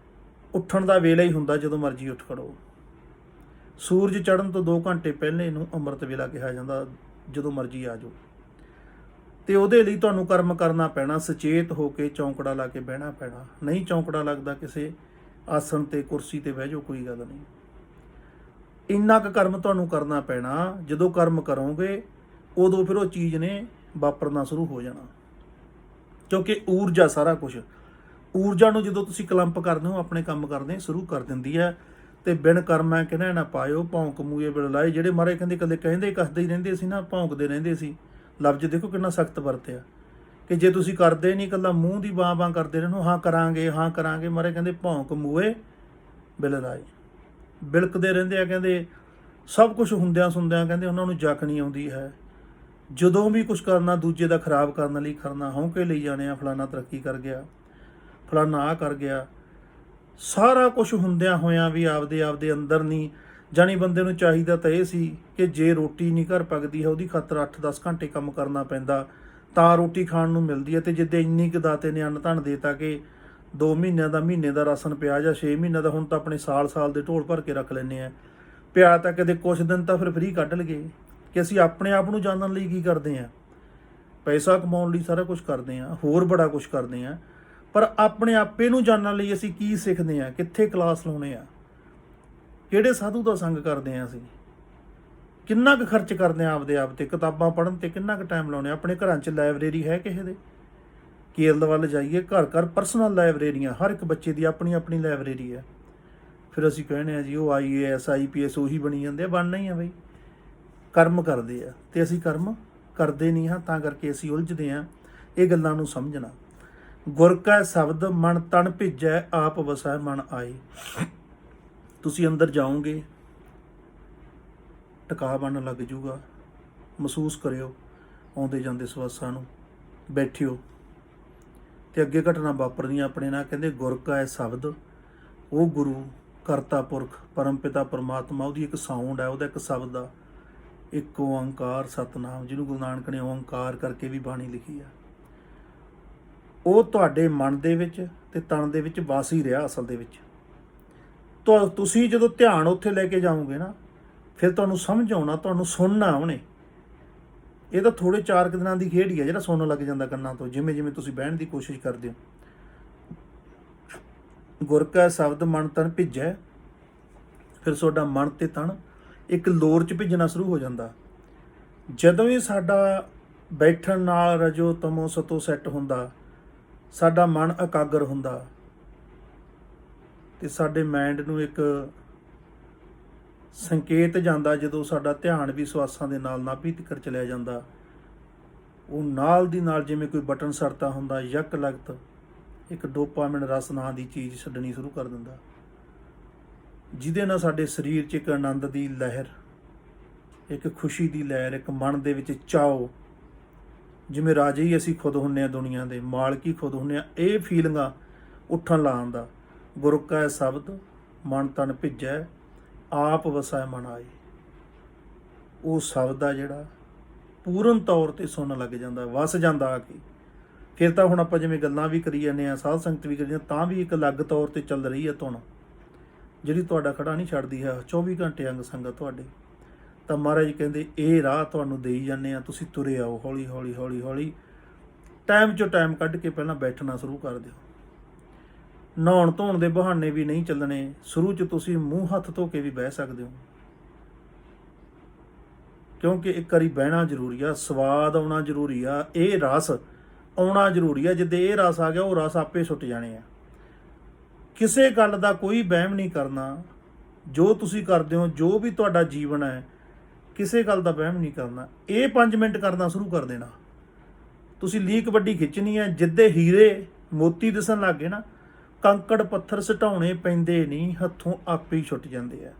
ਉੱਠਣ ਦਾ ਵੇਲਾ ਹੀ ਹੁੰਦਾ, ਜਦੋਂ ਮਰਜ਼ੀ ਉੱਠ ਖੜੋ। ਸੂਰਜ ਚੜ੍ਹਨ ਤੋਂ 2 ਘੰਟੇ ਪਹਿਲੇ ਇਹਨੂੰ ਅੰਮ੍ਰਿਤ ਵੇਲਾ ਕਿਹਾ ਜਾਂਦਾ, ਜਦੋਂ ਮਰਜ਼ੀ ਆ ਜਾਓ। ਤੇ ਉਹਦੇ ਲਈ ਤੁਹਾਨੂੰ ਕਰਮ ਕਰਨਾ ਪੈਣਾ, ਸੁਚੇਤ ਹੋ ਕੇ ਚੌਂਕੜਾ ਲਾ ਕੇ ਬਹਿਣਾ ਪੈਣਾ। ਨਹੀਂ ਚੌਂਕੜਾ ਲੱਗਦਾ ਕਿਸੇ ਆਸਣ ਤੇ ਕੁਰਸੀ ਤੇ ਬਹਿ ਜਾਓ, ਕੋਈ ਗੱਲ ਨਹੀਂ। ਇੰਨਾ ਕੁ ਕਰਮ ਤੁਹਾਨੂੰ ਕਰਨਾ ਪੈਣਾ। ਜਦੋਂ ਕਰਮ ਕਰੋਗੇ ਉਦੋਂ ਫਿਰ ਉਹ ਚੀਜ਼ ਨੇ ਵਾਪਰਨਾ ਸ਼ੁਰੂ ਹੋ ਜਾਣਾ, ਕਿਉਂਕਿ ਊਰਜਾ ਸਾਰਾ ਕੁਝ। ਊਰਜਾ ਨੂੰ ਜਦੋਂ ਤੁਸੀਂ ਕਲੰਪ ਕਰਦੇ ਹੋ, ਆਪਣੇ ਕੰਮ ਕਰਦੇ ਸ਼ੁਰੂ ਕਰ ਦਿੰਦੀ ਹੈ। ਤੇ ਬਿਨ ਕਰਮੈ ਕਿਨੈ ਨਾ ਪਾਇਓ ਭੌਂਕ ਮੂਏ ਬਿਲ ਲਾਏ। ਜਿਹੜੇ ਮਹਾਰਾਜ ਕਹਿੰਦੇ ਇਕੱਲੇ ਕਹਿੰਦੇ ਕੱਸਦੇ ਹੀ ਰਹਿੰਦੇ ਸੀ ਨਾ, ਭੌਂਕਦੇ ਰਹਿੰਦੇ ਸੀ। ਲਫ਼ਜ਼ ਦੇਖੋ ਕਿੰਨਾ ਸਖਤ ਵਰਤਿਆ ਕਿ ਜੇ ਤੁਸੀਂ ਕਰਦੇ ਨਹੀਂ, ਇਕੱਲਾ ਮੂੰਹ ਦੀ ਬਾਂ ਬਾਂ ਕਰਦੇ ਰਹਿਣੋ, ਹਾਂ ਕਰਾਂਗੇ ਹਾਂ ਕਰਾਂਗੇ। ਮਹਾਰਾਜ ਕਹਿੰਦੇ ਭੌਂਕ ਮੂਏ ਬਿਲ ਲਾਏ, ਬਿਲਕਦੇ ਰਹਿੰਦੇ ਆ। ਕਹਿੰਦੇ ਸਭ ਕੁਝ ਹੁੰਦਿਆਂ ਸੁਣਦਿਆਂ ਕਹਿੰਦੇ ਉਹਨਾਂ ਨੂੰ ਜਕ ਨਹੀਂ ਆਉਂਦੀ ਹੈ। ਜਦੋਂ ਵੀ ਕੁਝ ਕਰਨਾ ਦੂਜੇ ਦਾ ਖਰਾਬ ਕਰਨ ਲਈ ਕਰਨਾ, ਹੌਂਕੇ ਲਈ ਜਾਣੇ ਆ, ਫਲਾਨਾ ਤਰੱਕੀ ਕਰ ਗਿਆ, ਫਲਾਨਾ ਆ ਕਰ ਗਿਆ। ਸਾਰਾ ਕੁਝ ਹੁੰਦਿਆਂ ਹੋਇਆਂ ਵੀ ਆਪਦੇ ਅੰਦਰ ਨਹੀਂ। ਜਾਣੀ ਬੰਦੇ ਨੂੰ ਚਾਹੀਦਾ ਤਾਂ ਇਹ ਸੀ ਕਿ ਜੇ ਰੋਟੀ ਨਹੀਂ ਘਰ ਪੱਕਦੀ ਹੈ ਉਹਦੀ ਖਾਤਰ 8-10 ਘੰਟੇ ਕੰਮ ਕਰਨਾ ਪੈਂਦਾ ਤਾਂ ਰੋਟੀ ਖਾਣ ਨੂੰ ਮਿਲਦੀ ਹੈ। ਅਤੇ ਜਿੱਦੇ ਇੰਨੀ ਕੁ ਦਾਤੇ ਨੇ ਅੰਨ ਧਨ ਦੇਤਾ ਕਿ 2 ਮਹੀਨਿਆਂ ਦਾ, ਮਹੀਨੇ ਦਾ ਰਾਸ਼ਨ ਪਿਆ ਜਾਂ 6 ਮਹੀਨਿਆਂ ਦਾ, ਹੁਣ ਤਾਂ ਆਪਣੇ ਸਾਲ ਦੇ ਢੋਲ ਭਰ ਕੇ ਰੱਖ ਲੈਂਦੇ ਆ ਪਿਆ, ਤਾਂ ਕਦੇ ਕੁਛ ਦਿਨ ਤਾਂ ਫਿਰ ਫ੍ਰੀ ਕੱਢ ਲਈਏ ਕਿ ਅਸੀਂ ਆਪਣੇ ਆਪ ਨੂੰ ਜਾਣਨ ਲਈ ਕੀ ਕਰਦੇ ਹਾਂ, ਪੈਸਾ ਕਮਾਉਣ ਲਈ ਸਾਰਾ ਕੁਝ ਕਰਦੇ ਹਾਂ, ਹੋਰ ਬੜਾ ਕੁਝ ਕਰਦੇ ਹਾਂ, ਪਰ ਆਪਣੇ ਆਪੇ ਨੂੰ ਜਾਣਨ ਲਈ ਅਸੀਂ ਕੀ ਸਿੱਖਦੇ ਹਾਂ, ਕਿੱਥੇ ਕਲਾਸ ਲਾਉਣੇ ਆ, ਕਿਹੜੇ ਸਾਧੂ ਦਾ ਸੰਗ ਕਰਦੇ ਹਾਂ, ਅਸੀਂ ਕਿੰਨਾ ਕੁ ਖਰਚ ਕਰਦੇ ਹਾਂ ਆਪਦੇ ਆਪ 'ਤੇ, ਕਿਤਾਬਾਂ ਪੜ੍ਹਨ 'ਤੇ ਕਿੰਨਾ ਕੁ ਟਾਈਮ ਲਾਉਂਦੇ ਹਾਂ। ਆਪਣੇ ਘਰਾਂ 'ਚ ਲਾਇਬ੍ਰੇਰੀ ਹੈ ਕਿਸੇ ਦੇ? ਕੇਰਲ ਵੱਲ ਜਾਈਏ, ਘਰ ਪਰਸਨਲ ਲਾਇਬ੍ਰੇਰੀਆਂ, ਹਰ ਇੱਕ ਬੱਚੇ ਦੀ ਆਪਣੀ ਆਪਣੀ ਲਾਇਬ੍ਰੇਰੀ ਹੈ। ਫਿਰ ਅਸੀਂ ਕਹਿੰਦੇ ਹਾਂ ਜੀ ਉਹ IAS IPS ਉਹੀ ਬਣੀ ਜਾਂਦੇ ਆ। ਬਣਨਾ ਹੀ ਆ ਬਈ, ਕਰਮ ਕਰਦੇ ਆ ਅਤੇ ਅਸੀਂ ਕਰਮ ਕਰਦੇ ਨਹੀਂ ਹਾਂ, ਤਾਂ ਕਰਕੇ ਅਸੀਂ ਉਲਝਦੇ ਹਾਂ। ਇਹ ਗੱਲਾਂ ਨੂੰ ਸਮਝਣਾ। ਗੁਰ ਕਾ ਸ਼ਬਦ ਮਨ ਤਨ ਭਿੱਜੈ, ਆਪ ਵਸੈ ਮਨ ਆਏ। ਤੁਸੀਂ ਅੰਦਰ ਜਾਓਗੇ, ਟਿਕਾ ਬਣਨ ਲੱਗ ਜੂਗਾ, ਮਹਿਸੂਸ ਕਰਿਓ ਆਉਂਦੇ ਜਾਂਦੇ ਸਵਾਸਾਂ ਨੂੰ, ਬੈਠਿਓ ਅਤੇ ਅੱਗੇ ਘਟਨਾ ਵਾਪਰਦੀਆਂ ਆਪਣੇ ਨਾਲ। ਕਹਿੰਦੇ ਗੁਰ ਕਾ ਸ਼ਬਦ, ਉਹ ਗੁਰੂ ਕਰਤਾ ਪੁਰਖ ਪਰਮ ਪਿਤਾ ਪਰਮਾਤਮਾ, ਉਹਦੀ ਇੱਕ ਸਾਊਂਡ ਹੈ, ਉਹਦਾ ਇੱਕ ਸ਼ਬਦ ਆ, ਇੱਕ ਓਂਕਾਰ ਸਤਿਨਾਮ, ਜਿਹਨੂੰ ਗੁਰੂ ਨਾਨਕ ਨੇ ਓਂਕਾਰ ਕਰਕੇ ਵੀ ਬਾਣੀ ਲਿਖੀ ਆ। ਉਹ ਤੁਹਾਡੇ ਮਨ ਦੇ ਵਿੱਚ ਅਤੇ ਤਨ ਦੇ ਵਿੱਚ ਵਸ ਹੀ ਰਿਹਾ ਅਸਲ ਦੇ ਵਿੱਚ। ਤੁਸੀਂ ਜਦੋਂ ਧਿਆਨ ਉੱਥੇ ਲੈ ਕੇ ਜਾਓਗੇ ਨਾ, ਫਿਰ ਤੁਹਾਨੂੰ ਸਮਝ ਆਉਣਾ, ਤੁਹਾਨੂੰ ਸੁਣਨਾ ਉਹਨੇ। ਇਹ ਤਾਂ ਥੋੜ੍ਹੇ 4 ਦਿਨਾਂ ਦੀ ਖੇਡ ਹੀ ਹੈ ਜਿਹੜਾ ਸੁਣਨ ਲੱਗ ਜਾਂਦਾ ਕੰਨਾਂ ਤੋਂ, ਜਿਵੇਂ ਜਿਵੇਂ ਤੁਸੀਂ ਬਹਿਣ ਦੀ ਕੋਸ਼ਿਸ਼ ਕਰਦੇ ਹੋ। ਗੁਰ ਕਾ ਸ਼ਬਦ ਮਨ ਤਨ ਭਿੱਜੈ, ਫਿਰ ਤੁਹਾਡਾ ਮਨ ਅਤੇ ਤਨ ਇੱਕ ਲੋਰ 'ਚ ਭਿੱਜਣਾ ਸ਼ੁਰੂ ਹੋ ਜਾਂਦਾ। ਜਦੋਂ ਵੀ ਸਾਡਾ ਬੈਠਣ ਨਾਲ ਰਜੋ ਤਮੋ ਸਤੋ ਸੈੱਟ ਹੁੰਦਾ, ਸਾਡਾ ਮਨ ਇਕਾਗਰ ਹੁੰਦਾ ਅਤੇ ਸਾਡੇ ਮਾਈਂਡ ਨੂੰ ਇੱਕ ਸੰਕੇਤ ਜਾਂਦਾ, ਜਦੋਂ ਸਾਡਾ ਧਿਆਨ ਵੀ ਸਵਾਸਾਂ ਦੇ ਨਾਲ ਨਾਭੀ ਤੀਕਰ ਚਲਿਆ ਜਾਂਦਾ, ਉਹ ਨਾਲ ਦੀ ਨਾਲ ਜਿਵੇਂ ਕੋਈ ਬਟਨ ਸੜਤਾ ਹੁੰਦਾ, ਯਕ ਲਗਤ ਇੱਕ ਡੋਪਾਮਾਈਨ ਰਸ ਨਾਂ ਦੀ ਚੀਜ਼ ਛੱਡਣੀ ਸ਼ੁਰੂ ਕਰ ਦਿੰਦਾ, ਜਿਹਦੇ ਨਾਲ ਸਾਡੇ ਸਰੀਰ 'ਚ ਇੱਕ ਆਨੰਦ ਦੀ ਲਹਿਰ, ਇੱਕ ਖੁਸ਼ੀ ਦੀ ਲਹਿਰ, ਇੱਕ ਮਨ ਦੇ ਵਿੱਚ ਚਾਓ, ਜਿਵੇਂ ਰਾਜੇ ਹੀ ਅਸੀਂ ਖੁਦ ਹੁੰਦੇ ਹਾਂ, ਦੁਨੀਆ ਦੇ ਮਾਲਕ ਹੀ ਖੁਦ ਹੁੰਦੇ ਹਾਂ, ਇਹ ਫੀਲਿੰਗਾਂ ਉੱਠਣ ਲਾਉਣ ਦਾ। ਗੁਰ ਕਾ ਸ਼ਬਦ ਮਨ ਤਨ ਭਿੱਜੈ, ਆਪ ਵਸੈ ਮਨ ਆਏ। ਉਹ ਸ਼ਬਦ ਆ ਜਿਹੜਾ ਪੂਰਨ ਤੌਰ 'ਤੇ ਸੁਣਨ ਲੱਗ ਜਾਂਦਾ, ਵਸ ਜਾਂਦਾ ਆ ਕੇ। ਫਿਰ ਤਾਂ ਹੁਣ ਆਪਾਂ ਜਿਵੇਂ ਗੱਲਾਂ ਵੀ ਕਰੀ ਜਾਂਦੇ ਹਾਂ, ਸਾਧ ਸੰਗਤ ਵੀ ਕਰੀ ਜਾਂਦੇ, ਤਾਂ ਵੀ ਇੱਕ ਅਲੱਗ ਤੌਰ 'ਤੇ ਚੱਲ ਰਹੀ ਹੈ ਧੁਨ, ਜਿਹੜੀ ਤੁਹਾਡਾ ਖੜਾ ਨਹੀਂ ਛੱਡਦੀ ਹੈ, 24 ਘੰਟੇ ਅੰਗ ਸੰਗਤ ਤੁਹਾਡੇ। ਤਾਂ ਮਹਾਰਾਜ ਜੀ ਕਹਿੰਦੇ ਇਹ ਰਾਹ ਤੁਹਾਨੂੰ ਦੇਈ ਜਾਂਦੇ ਆ, ਤੁਸੀਂ ਤੁਰੇ ਆਓ ਹੌਲੀ ਹੌਲੀ ਹੌਲੀ ਹੌਲੀ। ਟਾਈਮ 'ਚੋਂ ਟਾਈਮ ਕੱਢ ਕੇ ਪਹਿਲਾਂ ਬੈਠਣਾ ਸ਼ੁਰੂ ਕਰ ਦਿਓ। ਨਹਾਉਣ ਧੋਣ ਦੇ ਬਹਾਨੇ ਵੀ ਨਹੀਂ ਚੱਲਣੇ, ਸ਼ੁਰੂ 'ਚ ਤੁਸੀਂ ਮੂੰਹ ਹੱਥ ਧੋ ਕੇ ਵੀ ਬਹਿ ਸਕਦੇ ਹੋ, ਕਿਉਂਕਿ ਇੱਕ ਵਾਰੀ ਬਹਿਣਾ ਜ਼ਰੂਰੀ ਆ, ਸਵਾਦ ਆਉਣਾ ਜ਼ਰੂਰੀ ਆ, ਇਹ ਰਸ ਆਉਣਾ ਜ਼ਰੂਰੀ ਆ। ਜਿੱਦੇ ਇਹ ਰਸ ਆ ਗਿਆ, ਉਹ ਰਸ ਆਪੇ ਛੁੱਟ ਜਾਣੇ ਆ। ਕਿਸੇ ਗੱਲ ਦਾ ਕੋਈ ਵਹਿਮ ਨਹੀਂ ਕਰਨਾ, ਜੋ ਤੁਸੀਂ ਕਰਦੇ ਹੋ, ਜੋ ਵੀ ਤੁਹਾਡਾ ਜੀਵਨ ਹੈ, ਕਿਸੇ ਗੱਲ ਦਾ ਵਹਿਮ ਨਹੀਂ ਕਰਨਾ। ਇਹ 5 ਮਿੰਟ ਕਰਨਾ ਸ਼ੁਰੂ ਕਰ ਦੇਣਾ। ਤੁਸੀਂ ਲੀਕ ਵੱਡੀ ਖਿੱਚਣੀ ਹੈ, ਜਿੱਦੇ ਹੀਰੇ ਮੋਤੀ ਦਿਸਣ ਲੱਗ ਗਏ ਨਾ, ਕੰਕੜ ਪੱਥਰ ਸਟਾਉਣੇ ਪੈਂਦੇ ਨਹੀਂ, ਹੱਥੋਂ ਆਪੇ ਹੀ ਛੁੱਟ ਜਾਂਦੇ ਆ।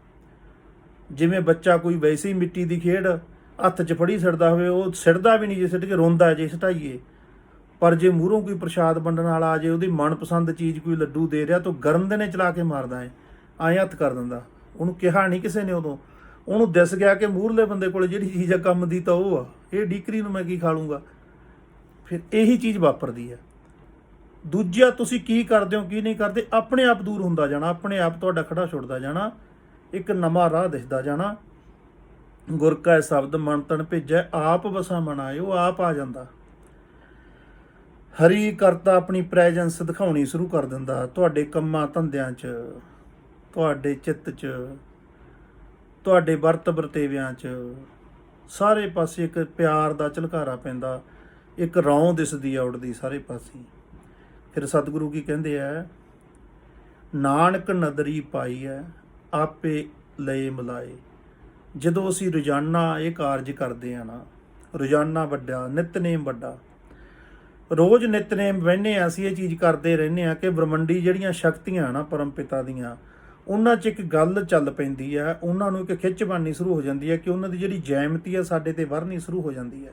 ਜਿਵੇਂ ਬੱਚਾ ਕੋਈ ਵੈਸੇ ਹੀ ਮਿੱਟੀ ਦੀ ਖੇਡ ਹੱਥ 'ਚ ਫੜੀ ਸਿੱਟਦਾ ਹੋਵੇ, ਉਹ ਸਿੱਟਦਾ ਵੀ ਨਹੀਂ, ਜੇ ਸਿੱਟ ਕੇ ਰੋਂਦਾ ਜੇ ਸਟਾਈਏ। ਪਰ ਜੇ ਮੂਹਰੋਂ ਕੋਈ ਪ੍ਰਸ਼ਾਦ ਵੰਡਣ ਵਾਲਾ ਆ ਜੇ, ਉਹਦੀ ਮਨਪਸੰਦ ਚੀਜ਼ ਕੋਈ ਲੱਡੂ ਦੇ ਰਿਹਾ, ਤਾਂ ਗਰਮ ਦੇ ਨੇ ਚਲਾ ਕੇ ਮਾਰਦਾ ਹੈ, ਐਂ ਹੱਥ ਕਰ ਦਿੰਦਾ। ਉਹਨੂੰ ਕਿਹਾ ਨਹੀਂ ਕਿਸੇ ਨੇ, ਉਦੋਂ ਉਹਨੂੰ ਦਿਸ ਗਿਆ ਕਿ ਮੂਹਰਲੇ ਬੰਦੇ ਕੋਲ ਜਿਹੜੀ ਚੀਜ਼ ਆ ਕੰਮ ਦੀ ਤਾਂ ਉਹ ਆ, ਇਹ ਡੀਕਰੀ ਨੂੰ ਮੈਂ ਕੀ ਖਾ ਲੂੰਗਾ। ਫਿਰ ਇਹੀ ਚੀਜ਼ ਵਾਪਰਦੀ ਹੈ। ਦੂਜਾ ਤੁਸੀਂ ਕੀ ਕਰਦੇ ਹੋ ਕੀ ਨਹੀਂ ਕਰਦੇ, ਆਪਣੇ ਆਪ ਦੂਰ ਹੁੰਦਾ ਜਾਣਾ, ਆਪਣੇ ਆਪ ਤੁਹਾਡਾ ਖੜਾ ਛੁੱਟਦਾ ਜਾਣਾ, ਇੱਕ ਨਵਾਂ ਰਾਹ ਦਿਸਦਾ ਜਾਣਾ। ਗੁਰ ਕਾ ਸ਼ਬਦ ਮਨ ਤਨ ਭਿੱਜੈ, ਆਪ ਵਸਾ ਮਨ ਆਏ। ਉਹ ਆਪ ਆ ਜਾਂਦਾ। ਹਰੀ ਕਰਤਾ ਆਪਣੀ ਪ੍ਰੈਜੈਂਸ ਦਿਖਾਉਣੀ ਸ਼ੁਰੂ ਕਰ ਦਿੰਦਾ ਤੁਹਾਡੇ ਕੰਮਾਂ ਧੰਦਿਆਂ 'ਚ, ਤੁਹਾਡੇ ਚਿੱਤ 'ਚ, ਤੁਹਾਡੇ ਵਰਤ ਵਰਤੇਵਿਆਂ 'ਚ, ਸਾਰੇ ਪਾਸੇ ਇੱਕ ਪਿਆਰ ਦਾ ਝਲਕਾਰਾ ਪੈਂਦਾ, ਇੱਕ ਰੌਂ ਦਿਸਦੀ ਆ ਉੱਡਦੀ ਸਾਰੇ ਪਾਸੇ। ਫਿਰ ਸਤਿਗੁਰੂ ਕੀ ਕਹਿੰਦੇ ਆ, ਨਾਨਕ ਨਦਰੀ ਪਾਈ ਹੈ ਆਪੇ ਲਏ ਮਿਲਾਏ। ਜਦੋਂ ਅਸੀਂ ਰੋਜ਼ਾਨਾ ਇਹ ਕਾਰਜ ਕਰਦੇ ਹਾਂ ਨਾ, ਰੋਜ਼ਾਨਾ ਵੱਡਾ ਨਿਤਨੇਮ ਵੱਡਾ, ਰੋਜ਼ ਨਿਤਨੇਮ ਬਹਿੰਦੇ ਹਾਂ, ਅਸੀਂ ਇਹ ਚੀਜ਼ ਕਰਦੇ ਰਹਿੰਦੇ ਹਾਂ ਕਿ ਬ੍ਰਹਮੰਡੀ ਜਿਹੜੀਆਂ ਸ਼ਕਤੀਆਂ ਨਾ ਪਰਮ ਪਿਤਾ ਦੀਆਂ, ਉਹਨਾਂ 'ਚ ਇੱਕ ਗੱਲ ਚੱਲ ਪੈਂਦੀ ਹੈ, ਉਹਨਾਂ ਨੂੰ ਇੱਕ ਖਿੱਚ ਬਣਨੀ ਸ਼ੁਰੂ ਹੋ ਜਾਂਦੀ ਹੈ ਕਿ ਉਹਨਾਂ ਦੀ ਜਿਹੜੀ ਜੈਮਤੀ ਆ ਸਾਡੇ 'ਤੇ ਵਰਨੀ ਸ਼ੁਰੂ ਹੋ ਜਾਂਦੀ ਹੈ।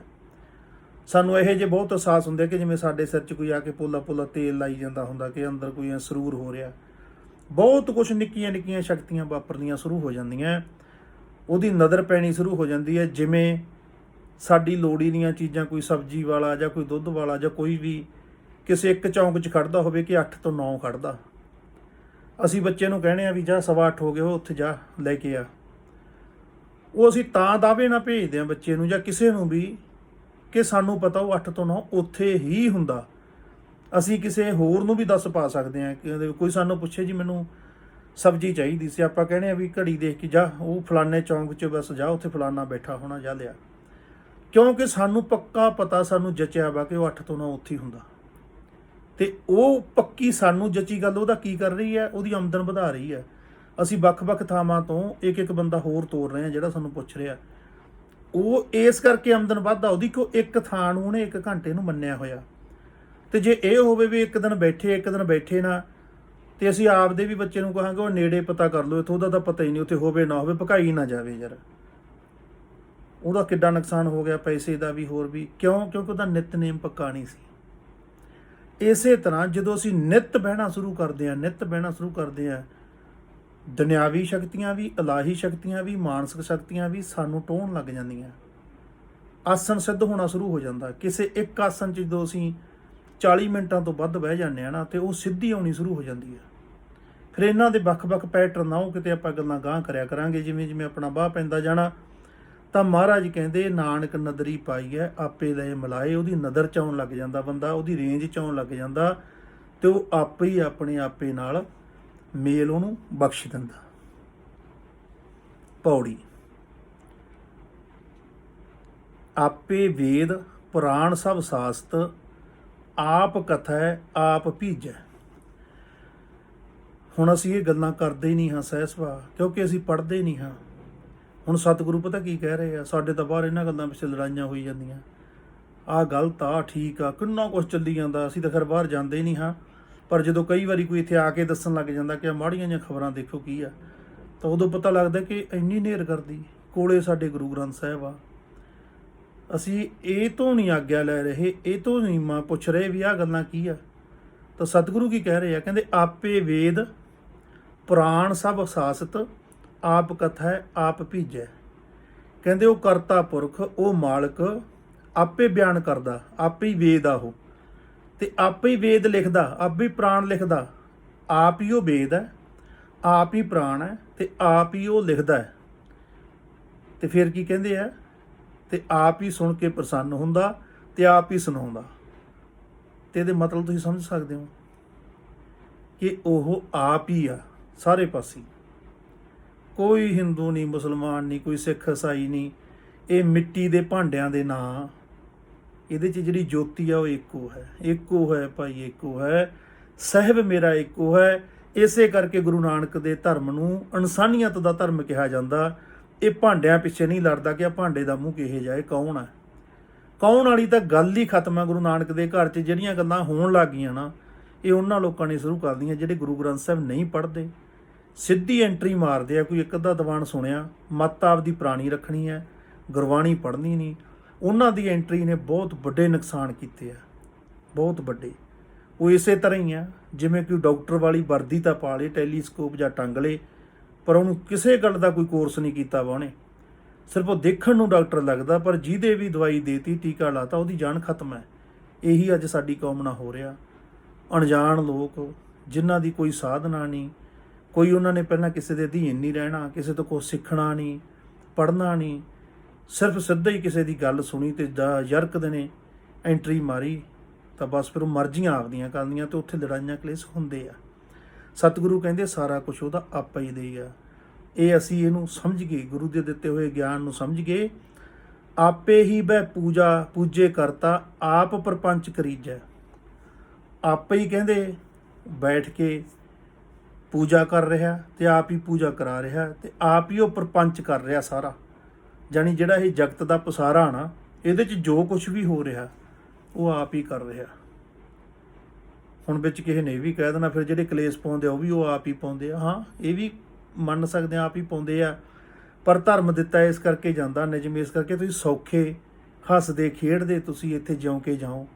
ਸਾਨੂੰ ਇਹੋ ਜਿਹੇ ਬਹੁਤ ਅਹਿਸਾਸ ਹੁੰਦੇ ਕਿ ਜਿਵੇਂ ਸਾਡੇ ਸਿਰ 'ਚ ਕੋਈ ਆ ਕੇ ਪੋਲਾ ਪੋਲਾ ਤੇਲ ਲਾਈ ਜਾਂਦਾ ਹੁੰਦਾ ਕਿ ਅੰਦਰ ਕੋਈ ਸਰੂਰ ਹੋ ਰਿਹਾ। ਬਹੁਤ ਕੁਛ ਨਿੱਕੀਆਂ ਨਿੱਕੀਆਂ ਸ਼ਕਤੀਆਂ ਵਾਪਰਨੀਆਂ ਸ਼ੁਰੂ ਹੋ ਜਾਂਦੀਆਂ, ਉਹਦੀ ਨਜ਼ਰ ਪੈਣੀ ਸ਼ੁਰੂ ਹੋ ਜਾਂਦੀ ਹੈ। ਜਿਵੇਂ ਸਾਡੀ ਲੋੜੀ ਦੀਆਂ ਚੀਜ਼ਾਂ, ਕੋਈ ਸਬਜ਼ੀ ਵਾਲਾ ਜਾਂ ਕੋਈ ਦੁੱਧ ਵਾਲਾ ਜਾਂ ਕੋਈ ਵੀ ਕਿਸੇ ਇੱਕ ਚੌਂਕ 'ਚ ਖੜਦਾ ਹੋਵੇ ਕਿ 8 ਤੋਂ 9 ਖੜਦਾ, ਅਸੀਂ ਬੱਚੇ ਨੂੰ ਕਹਿੰਦੇ ਆ ਵੀ ਜਾ 8:15 ਹੋ ਗਏ, ਉਹ ਉੱਥੇ ਜਾ ਲੈ ਕੇ ਆ। ਉਹ ਅਸੀਂ ਤਾਂ ਦਾਅਵੇ ਨਾਲ ਭੇਜਦੇ ਹਾਂ ਬੱਚੇ ਨੂੰ ਜਾਂ ਕਿਸੇ ਨੂੰ ਵੀ ਕਿ ਸਾਨੂੰ ਪਤਾ ਉਹ 8 ਤੋਂ 9 ਉੱਥੇ ਹੀ ਹੁੰਦਾ। ਅਸੀਂ ਕਿਸੇ ਹੋਰ ਨੂੰ ਵੀ ਦੱਸ ਪਾ ਸਕਦੇ ਹਾਂ ਕਿ ਕੋਈ ਸਾਨੂੰ ਪੁੱਛੇ ਜੀ ਮੈਨੂੰ ਸਬਜ਼ੀ ਚਾਹੀਦੀ ਸੀ, ਆਪਾਂ ਕਹਿੰਦੇ ਆ ਵੀ ਘੜੀ ਦੇਖ ਕੇ ਜਾ ਉਹ ਫਲਾਣੇ ਚੌਂਕ 'ਚ ਬਸ ਜਾ, ਉੱਥੇ ਫਲਾਣਾ ਬੈਠਾ ਹੋਣਾ, ਜਾ ਲਿਆ। ਕਿਉਂਕਿ ਸਾਨੂੰ ਪੱਕਾ ਪਤਾ, ਸਾਨੂੰ ਜਚਿਆ ਵਾ ਕਿ ਉਹ 8 ਤੋਂ 9 ਉੱਥੇ ਹੀ ਹੁੰਦਾ। ਅਤੇ ਉਹ ਪੱਕੀ ਸਾਨੂੰ ਜਚੀ ਗੱਲ ਉਹਦਾ ਕੀ ਕਰ ਰਹੀ ਹੈ, ਉਹਦੀ ਆਮਦਨ ਵਧਾ ਰਹੀ ਹੈ। ਅਸੀਂ ਵੱਖ-ਵੱਖ ਥਾਵਾਂ ਤੋਂ ਇੱਕ ਇੱਕ ਬੰਦਾ ਹੋਰ ਤੋਰ ਰਹੇ ਹਾਂ ਜਿਹੜਾ ਸਾਨੂੰ ਪੁੱਛ ਰਿਹਾ। ਉਹ ਇਸ ਕਰਕੇ ਆਮਦਨ ਵੱਧਦਾ ਉਹਦੀ ਕਿ ਉਹ ਇੱਕ ਥਾਂ ਨੂੰ ਉਹਨੇ 1 ਘੰਟੇ ਨੂੰ ਮੰਨਿਆ ਹੋਇਆ। ਅਤੇ ਜੇ ਇਹ ਹੋਵੇ ਵੀ ਇੱਕ ਦਿਨ ਬੈਠੇ ਨਾ, ਅਤੇ ਅਸੀਂ ਆਪਦੇ ਵੀ ਬੱਚੇ ਨੂੰ ਕਹਾਂਗੇ ਉਹ ਨੇੜੇ ਪਤਾ ਕਰ ਲਓ, ਇੱਥੋਂ ਉਹਦਾ ਤਾਂ ਪਤਾ ਹੀ ਨਹੀਂ, ਉੱਥੇ ਹੋਵੇ ਨਾ ਹੋਵੇ, ਭਕਾਈ ਨਾ ਜਾਵੇ ਯਾਰ। ਉਹਦਾ ਕਿੱਡਾ ਨੁਕਸਾਨ ਹੋ ਗਿਆ, ਪੈਸੇ ਦਾ ਵੀ ਹੋਰ ਵੀ। ਕਿਉਂਕਿ ਉਹਦਾ ਨਿਤਨੇਮ ਪੱਕਾ ਨਹੀਂ ਸੀ। ਇਸੇ ਤਰ੍ਹਾਂ ਜਦੋਂ ਅਸੀਂ ਨਿੱਤ ਬਹਿਣਾ ਸ਼ੁਰੂ ਕਰਦੇ ਹਾਂ, ਦੁਨਿਆਵੀ ਸ਼ਕਤੀਆਂ ਵੀ, ਇਲਾਹੀ ਸ਼ਕਤੀਆਂ ਵੀ, ਮਾਨਸਿਕ ਸ਼ਕਤੀਆਂ ਵੀ ਸਾਨੂੰ ਟੋਹਣ ਲੱਗ ਜਾਂਦੀਆਂ। ਆਸਣ ਸਿੱਧ ਹੋਣਾ ਸ਼ੁਰੂ ਹੋ ਜਾਂਦਾ। ਕਿਸੇ ਇੱਕ ਆਸਣ 'ਚ ਜਦੋਂ ਅਸੀਂ 40 ਮਿੰਟਾਂ ਤੋਂ ਵੱਧ ਬਹਿ ਜਾਂਦੇ ਹਾਂ ਨਾ, ਅਤੇ ਉਹ ਸਿੱਧੀ ਆਉਣੀ ਸ਼ੁਰੂ ਹੋ ਜਾਂਦੀ ਹੈ। ਫਿਰ ਇਹਨਾਂ ਦੇ ਵੱਖ-ਵੱਖ ਪੈਟਰਨ ਆਓ, ਕਿਤੇ ਆਪਾਂ ਗੱਲਾਂ ਗਾਂਹ ਕਰਿਆ ਕਰਾਂਗੇ। ਜਿਵੇਂ ਜਿਵੇਂ ਆਪਣਾ ਬਾਹ ਪੈਂਦਾ ਜਾਣਾ, ਤਾਂ ਮਹਾਰਾਜ ਕਹਿੰਦੇ ਨਾਨਕ ਨਦਰੀ ਪਾਈ ਹੈ ਆਪੇ ਲਏ ਮਿਲਾਏ। ਉਹਦੀ ਨਦਰ 'ਚ ਆਉਣ ਲੱਗ ਜਾਂਦਾ ਬੰਦਾ, ਉਹਦੀ ਰੇਂਜ 'ਚ ਆਉਣ ਲੱਗ ਜਾਂਦਾ, ਅਤੇ ਉਹ ਆਪੇ ਹੀ ਆਪਣੇ ਆਪੇ ਨਾਲ ਮੇਲ ਉਹਨੂੰ ਬਖਸ਼ ਦਿੰਦਾ। ਪੌੜੀ। ਆਪੇ ਵੇਦ ਪੁਰਾਣ ਸਭ ਸਾਸਤ, ਆਪ ਕਥੈ ਆਪ ਭੀਜੈ। ਹੁਣ ਅਸੀਂ ਇਹ ਗੱਲਾਂ ਕਰਦੇ ਹੀ ਨਹੀਂ ਹਾਂ ਸਹਿ ਸੁਭਾਅ, ਕਿਉਂਕਿ ਅਸੀਂ ਪੜ੍ਹਦੇ ਨਹੀਂ ਹਾਂ। ਹੁਣ ਸਤਿਗੁਰੂ ਪਤਾ ਕੀ ਕਹਿ ਰਹੇ ਆ, ਸਾਡੇ ਤਾਂ ਬਾਹਰ ਇਹਨਾਂ ਗੱਲਾਂ ਪਿੱਛੇ ਲੜਾਈਆਂ ਹੋਈ ਜਾਂਦੀਆਂ, ਆਹ ਗਲਤ ਆ, ਠੀਕ ਆ, ਕਿੰਨਾ ਕੁਛ ਚੱਲੀ ਜਾਂਦਾ। ਅਸੀਂ ਤਾਂ ਖੈਰ ਬਾਹਰ ਜਾਂਦੇ ਹੀ ਨਹੀਂ ਹਾਂ, ਪਰ ਜਦੋਂ ਕਈ ਵਾਰੀ ਕੋਈ ਇੱਥੇ ਆ ਕੇ ਦੱਸਣ ਲੱਗ ਜਾਂਦਾ ਕਿ ਮਾੜੀਆਂ ਜਿਹੀਆਂ ਖਬਰਾਂ ਦੇਖੋ ਕੀ ਆ, ਤਾਂ ਉਦੋਂ ਪਤਾ ਲੱਗਦਾ ਕਿ ਇੰਨੀ ਨੇਰ ਕਰਦੀ ਕੋਲੇ ਸਾਡੇ ਗੁਰੂ ਗ੍ਰੰਥ ਸਾਹਿਬ ਆ। ਅਸੀਂ ਇਹ ਤੋਂ ਨਹੀਂ ਆਗਿਆ ਲੈ ਰਹੇ, ਇਹ ਤੋਂ ਨਹੀਂ ਪੁੱਛ ਰਹੇ ਵੀ ਆਹ ਗੱਲਾਂ ਕੀ ਆ। ਤਾਂ ਸਤਿਗੁਰੂ ਕੀ ਕਹਿ ਰਹੇ ਆ, ਕਹਿੰਦੇ ਆਪੇ ਵੇਦ ਪੁਰਾਣ ਸਭ ਸਾਸਤ, ਆਪ ਕਥੈ ਆਪ ਭੀਜੈ। ਕਹਿੰਦੇ ਉਹ ਕਰਤਾ ਪੁਰਖ, ਉਹ ਮਾਲਕ ਆਪੇ ਬਿਆਨ ਕਰਦਾ, ਆਪੇ ਹੀ ਵੇਦ ਆ ਉਹ, ਅਤੇ ਆਪੇ ਹੀ ਵੇਦ ਲਿਖਦਾ, ਆਪੇ ਹੀ ਪ੍ਰਾਣ ਲਿਖਦਾ। ਆਪ ਹੀ ਉਹ ਵੇਦ ਹੈ, ਆਪ ਹੀ ਪ੍ਰਾਣ ਹੈ, ਅਤੇ ਆਪ ਹੀ ਉਹ ਲਿਖਦਾ ਹੈ। ਅਤੇ ਫਿਰ ਕੀ ਕਹਿੰਦੇ ਆ, ਅਤੇ ਆਪ ਹੀ ਸੁਣ ਕੇ ਪ੍ਰਸੰਨ ਹੁੰਦਾ, ਅਤੇ ਆਪ ਹੀ ਸੁਣਾਉਂਦਾ। ਅਤੇ ਇਹਦੇ ਮਤਲਬ ਤੁਸੀਂ ਸਮਝ ਸਕਦੇ ਹੋ ਕਿ ਉਹ ਆਪ ਹੀ ਆ ਸਾਰੇ ਪਾਸੇ। ਕੋਈ ਹਿੰਦੂ ਨਹੀਂ, ਮੁਸਲਮਾਨ ਨਹੀਂ, ਕੋਈ ਸਿੱਖ ਈਸਾਈ ਨਹੀਂ। ਇਹ ਮਿੱਟੀ ਦੇ ਭਾਂਡਿਆਂ ਦੇ ਨਾਂ, ਇਹਦੇ 'ਚ ਜਿਹੜੀ ਜੋਤੀ ਆ ਉਹ ਇੱਕੋ ਹੈ, ਇੱਕੋ ਹੈ ਭਾਈ, ਇੱਕੋ ਹੈ। ਸਾਹਿਬ ਮੇਰਾ ਇੱਕੋ ਹੈ। ਇਸੇ ਕਰਕੇ ਗੁਰੂ ਨਾਨਕ ਦੇ ਧਰਮ ਨੂੰ ਇਨਸਾਨੀਅਤ ਦਾ ਧਰਮ ਕਿਹਾ ਜਾਂਦਾ। ਇਹ ਭਾਂਡਿਆਂ ਪਿੱਛੇ ਨਹੀਂ ਲੜਦਾ ਕਿ ਆ ਭਾਂਡੇ ਦਾ ਮੂੰਹ ਕਿਹੇ ਜਾਏ, ਕੌਣ ਹੈ। ਕੌਣ ਵਾਲੀ ਤਾਂ ਗੱਲ ਹੀ ਖਤਮ ਹੈ। ਗੁਰੂ ਨਾਨਕ ਦੇ ਘਰ 'ਚ ਜਿਹੜੀਆਂ ਗੱਲਾਂ ਹੋਣ ਲੱਗ ਗਈਆਂ ਨਾ, ਇਹ ਉਹਨਾਂ ਲੋਕਾਂ ਨੇ ਸ਼ੁਰੂ ਕਰ ਦਿੱਤੀਆਂ ਜਿਹੜੇ ਗੁਰੂ ਗ੍ਰੰਥ ਸਾਹਿਬ ਨਹੀਂ ਪੜ੍ਹਦੇ। ਸਿੱਧੀ ਐਂਟਰੀ ਮਾਰਦੇ ਆ, ਕੋਈ ਇੱਕ ਅੱਧਾ ਦੀਵਾਨ ਸੁਣਿਆ, ਮੱਤ ਆਪਦੀ ਪੁਰਾਣੀ ਰੱਖਣੀ ਹੈ, ਗੁਰਬਾਣੀ ਪੜ੍ਹਨੀ ਨਹੀਂ। ਉਹਨਾਂ ਦੀ ਐਂਟਰੀ ਨੇ ਬਹੁਤ ਵੱਡੇ ਨੁਕਸਾਨ ਕੀਤੇ ਆ, ਬਹੁਤ ਵੱਡੇ। ਉਹ ਇਸੇ ਤਰ੍ਹਾਂ ਹੀ ਆ ਜਿਵੇਂ ਕੋਈ ਡਾਕਟਰ ਵਾਲੀ ਵਰਦੀ ਤਾਂ ਪਾ ਲੇ, ਟੈਲੀਸਕੋਪ ਜਾਂ ਟੰਗ ਲੇ, ਪਰ ਉਹਨੂੰ ਕਿਸੇ ਗੱਲ ਦਾ ਕੋਈ ਕੋਰਸ ਨਹੀਂ ਕੀਤਾ ਵਾ ਉਹਨੇ। ਸਿਰਫ ਉਹ ਦੇਖਣ ਨੂੰ ਡਾਕਟਰ ਲੱਗਦਾ, ਪਰ ਜਿਹਦੇ ਵੀ ਦਵਾਈ ਦੇਤੀ, ਟੀਕਾ ਲਾਤਾ, ਉਹਦੀ ਜਾਨ ਖਤਮ ਹੈ। ਇਹੀ ਅੱਜ ਸਾਡੀ ਕੌਮ ਨਾਲ ਹੋ ਰਿਹਾ। ਅਣਜਾਣ ਲੋਕ ਜਿਨ੍ਹਾਂ ਦੀ ਕੋਈ ਸਾਧਨਾ ਨਹੀਂ, ਕੋਈ ਉਹਨਾਂ ਨੇ ਪਹਿਲਾਂ ਕਿਸੇ ਦੇ ਅਧੀਨ ਨਹੀਂ ਰਹਿਣਾ, ਕਿਸੇ ਤੋਂ ਕੁਛ ਸਿੱਖਣਾ ਨਹੀਂ, ਪੜ੍ਹਨਾ ਨਹੀਂ, ਸਿਰਫ ਸਿੱਧਾ ਹੀ ਕਿਸੇ ਦੀ ਗੱਲ ਸੁਣੀ ਅਤੇ ਯਰਕਦੇ ਨੇ ਐਂਟਰੀ ਮਾਰੀ, ਤਾਂ ਬਸ ਫਿਰ ਉਹ ਮਰਜ਼ੀਆਂ ਆਪਦੀਆਂ ਕਰਦੀਆਂ, ਅਤੇ ਉੱਥੇ ਲੜਾਈਆਂ ਕਲੇਸ਼ ਹੁੰਦੇ ਆ। ਸਤਿਗੁਰੂ ਕਹਿੰਦੇ ਸਾਰਾ ਕੁਛ ਉਹਦਾ ਆਪਾ ਹੀ ਦੇ ਆ। ਇਹ ਅਸੀਂ ਇਹਨੂੰ ਸਮਝ ਗਏ, ਗੁਰੂ ਦੇ ਦਿੱਤੇ ਹੋਏ ਗਿਆਨ ਨੂੰ ਸਮਝ ਗਏ। ਆਪੇ ਹੀ ਬਹਿ ਪੂਜੇ ਕਰਤਾ, ਆਪ ਪ੍ਰਪੰਚ ਕਰੀਜੈ। ਆਪੇ ਹੀ ਕਹਿੰਦੇ ਬੈਠ ਕੇ ਪੂਜਾ ਕਰ ਰਿਹਾ, ਅਤੇ ਆਪ ਹੀ ਪੂਜਾ ਕਰਾ ਰਿਹਾ, ਅਤੇ ਆਪ ਹੀ ਉਹ ਪ੍ਰਪੰਚ ਕਰ ਰਿਹਾ ਸਾਰਾ। ਜਾਣੀ ਜਿਹੜਾ ਇਹ ਜਗਤ ਦਾ ਪਸਾਰਾ ਨਾ, ਇਹਦੇ 'ਚ ਜੋ ਕੁਛ ਵੀ ਹੋ ਰਿਹਾ ਉਹ ਆਪ ਹੀ ਕਰ ਰਿਹਾ। ਹੁਣ ਵਿੱਚ ਕਿਸੇ ਨੇ ਇਹ ਵੀ ਕਹਿ ਦੇਣਾ ਫਿਰ ਜਿਹੜੇ ਕਲੇਸ਼ ਪਾਉਂਦੇ ਆ ਉਹ ਵੀ ਉਹ ਆਪ ਹੀ ਪਾਉਂਦੇ ਆ। ਹਾਂ, ਇਹ ਵੀ ਮੰਨ ਸਕਦੇ ਆ, ਆਪ ਹੀ ਪਾਉਂਦੇ ਆ, ਪਰ ਧਰਮ ਦਿੱਤਾ ਇਸ ਕਰਕੇ ਜਾਂਦਾ, ਨਿਯਮ ਇਸ ਕਰਕੇ ਤੁਸੀਂ ਸੌਖੇ ਹੱਸਦੇ ਖੇਡਦੇ ਤੁਸੀਂ ਇੱਥੇ ਜਿਉਂ ਕੇ ਜਾਓ।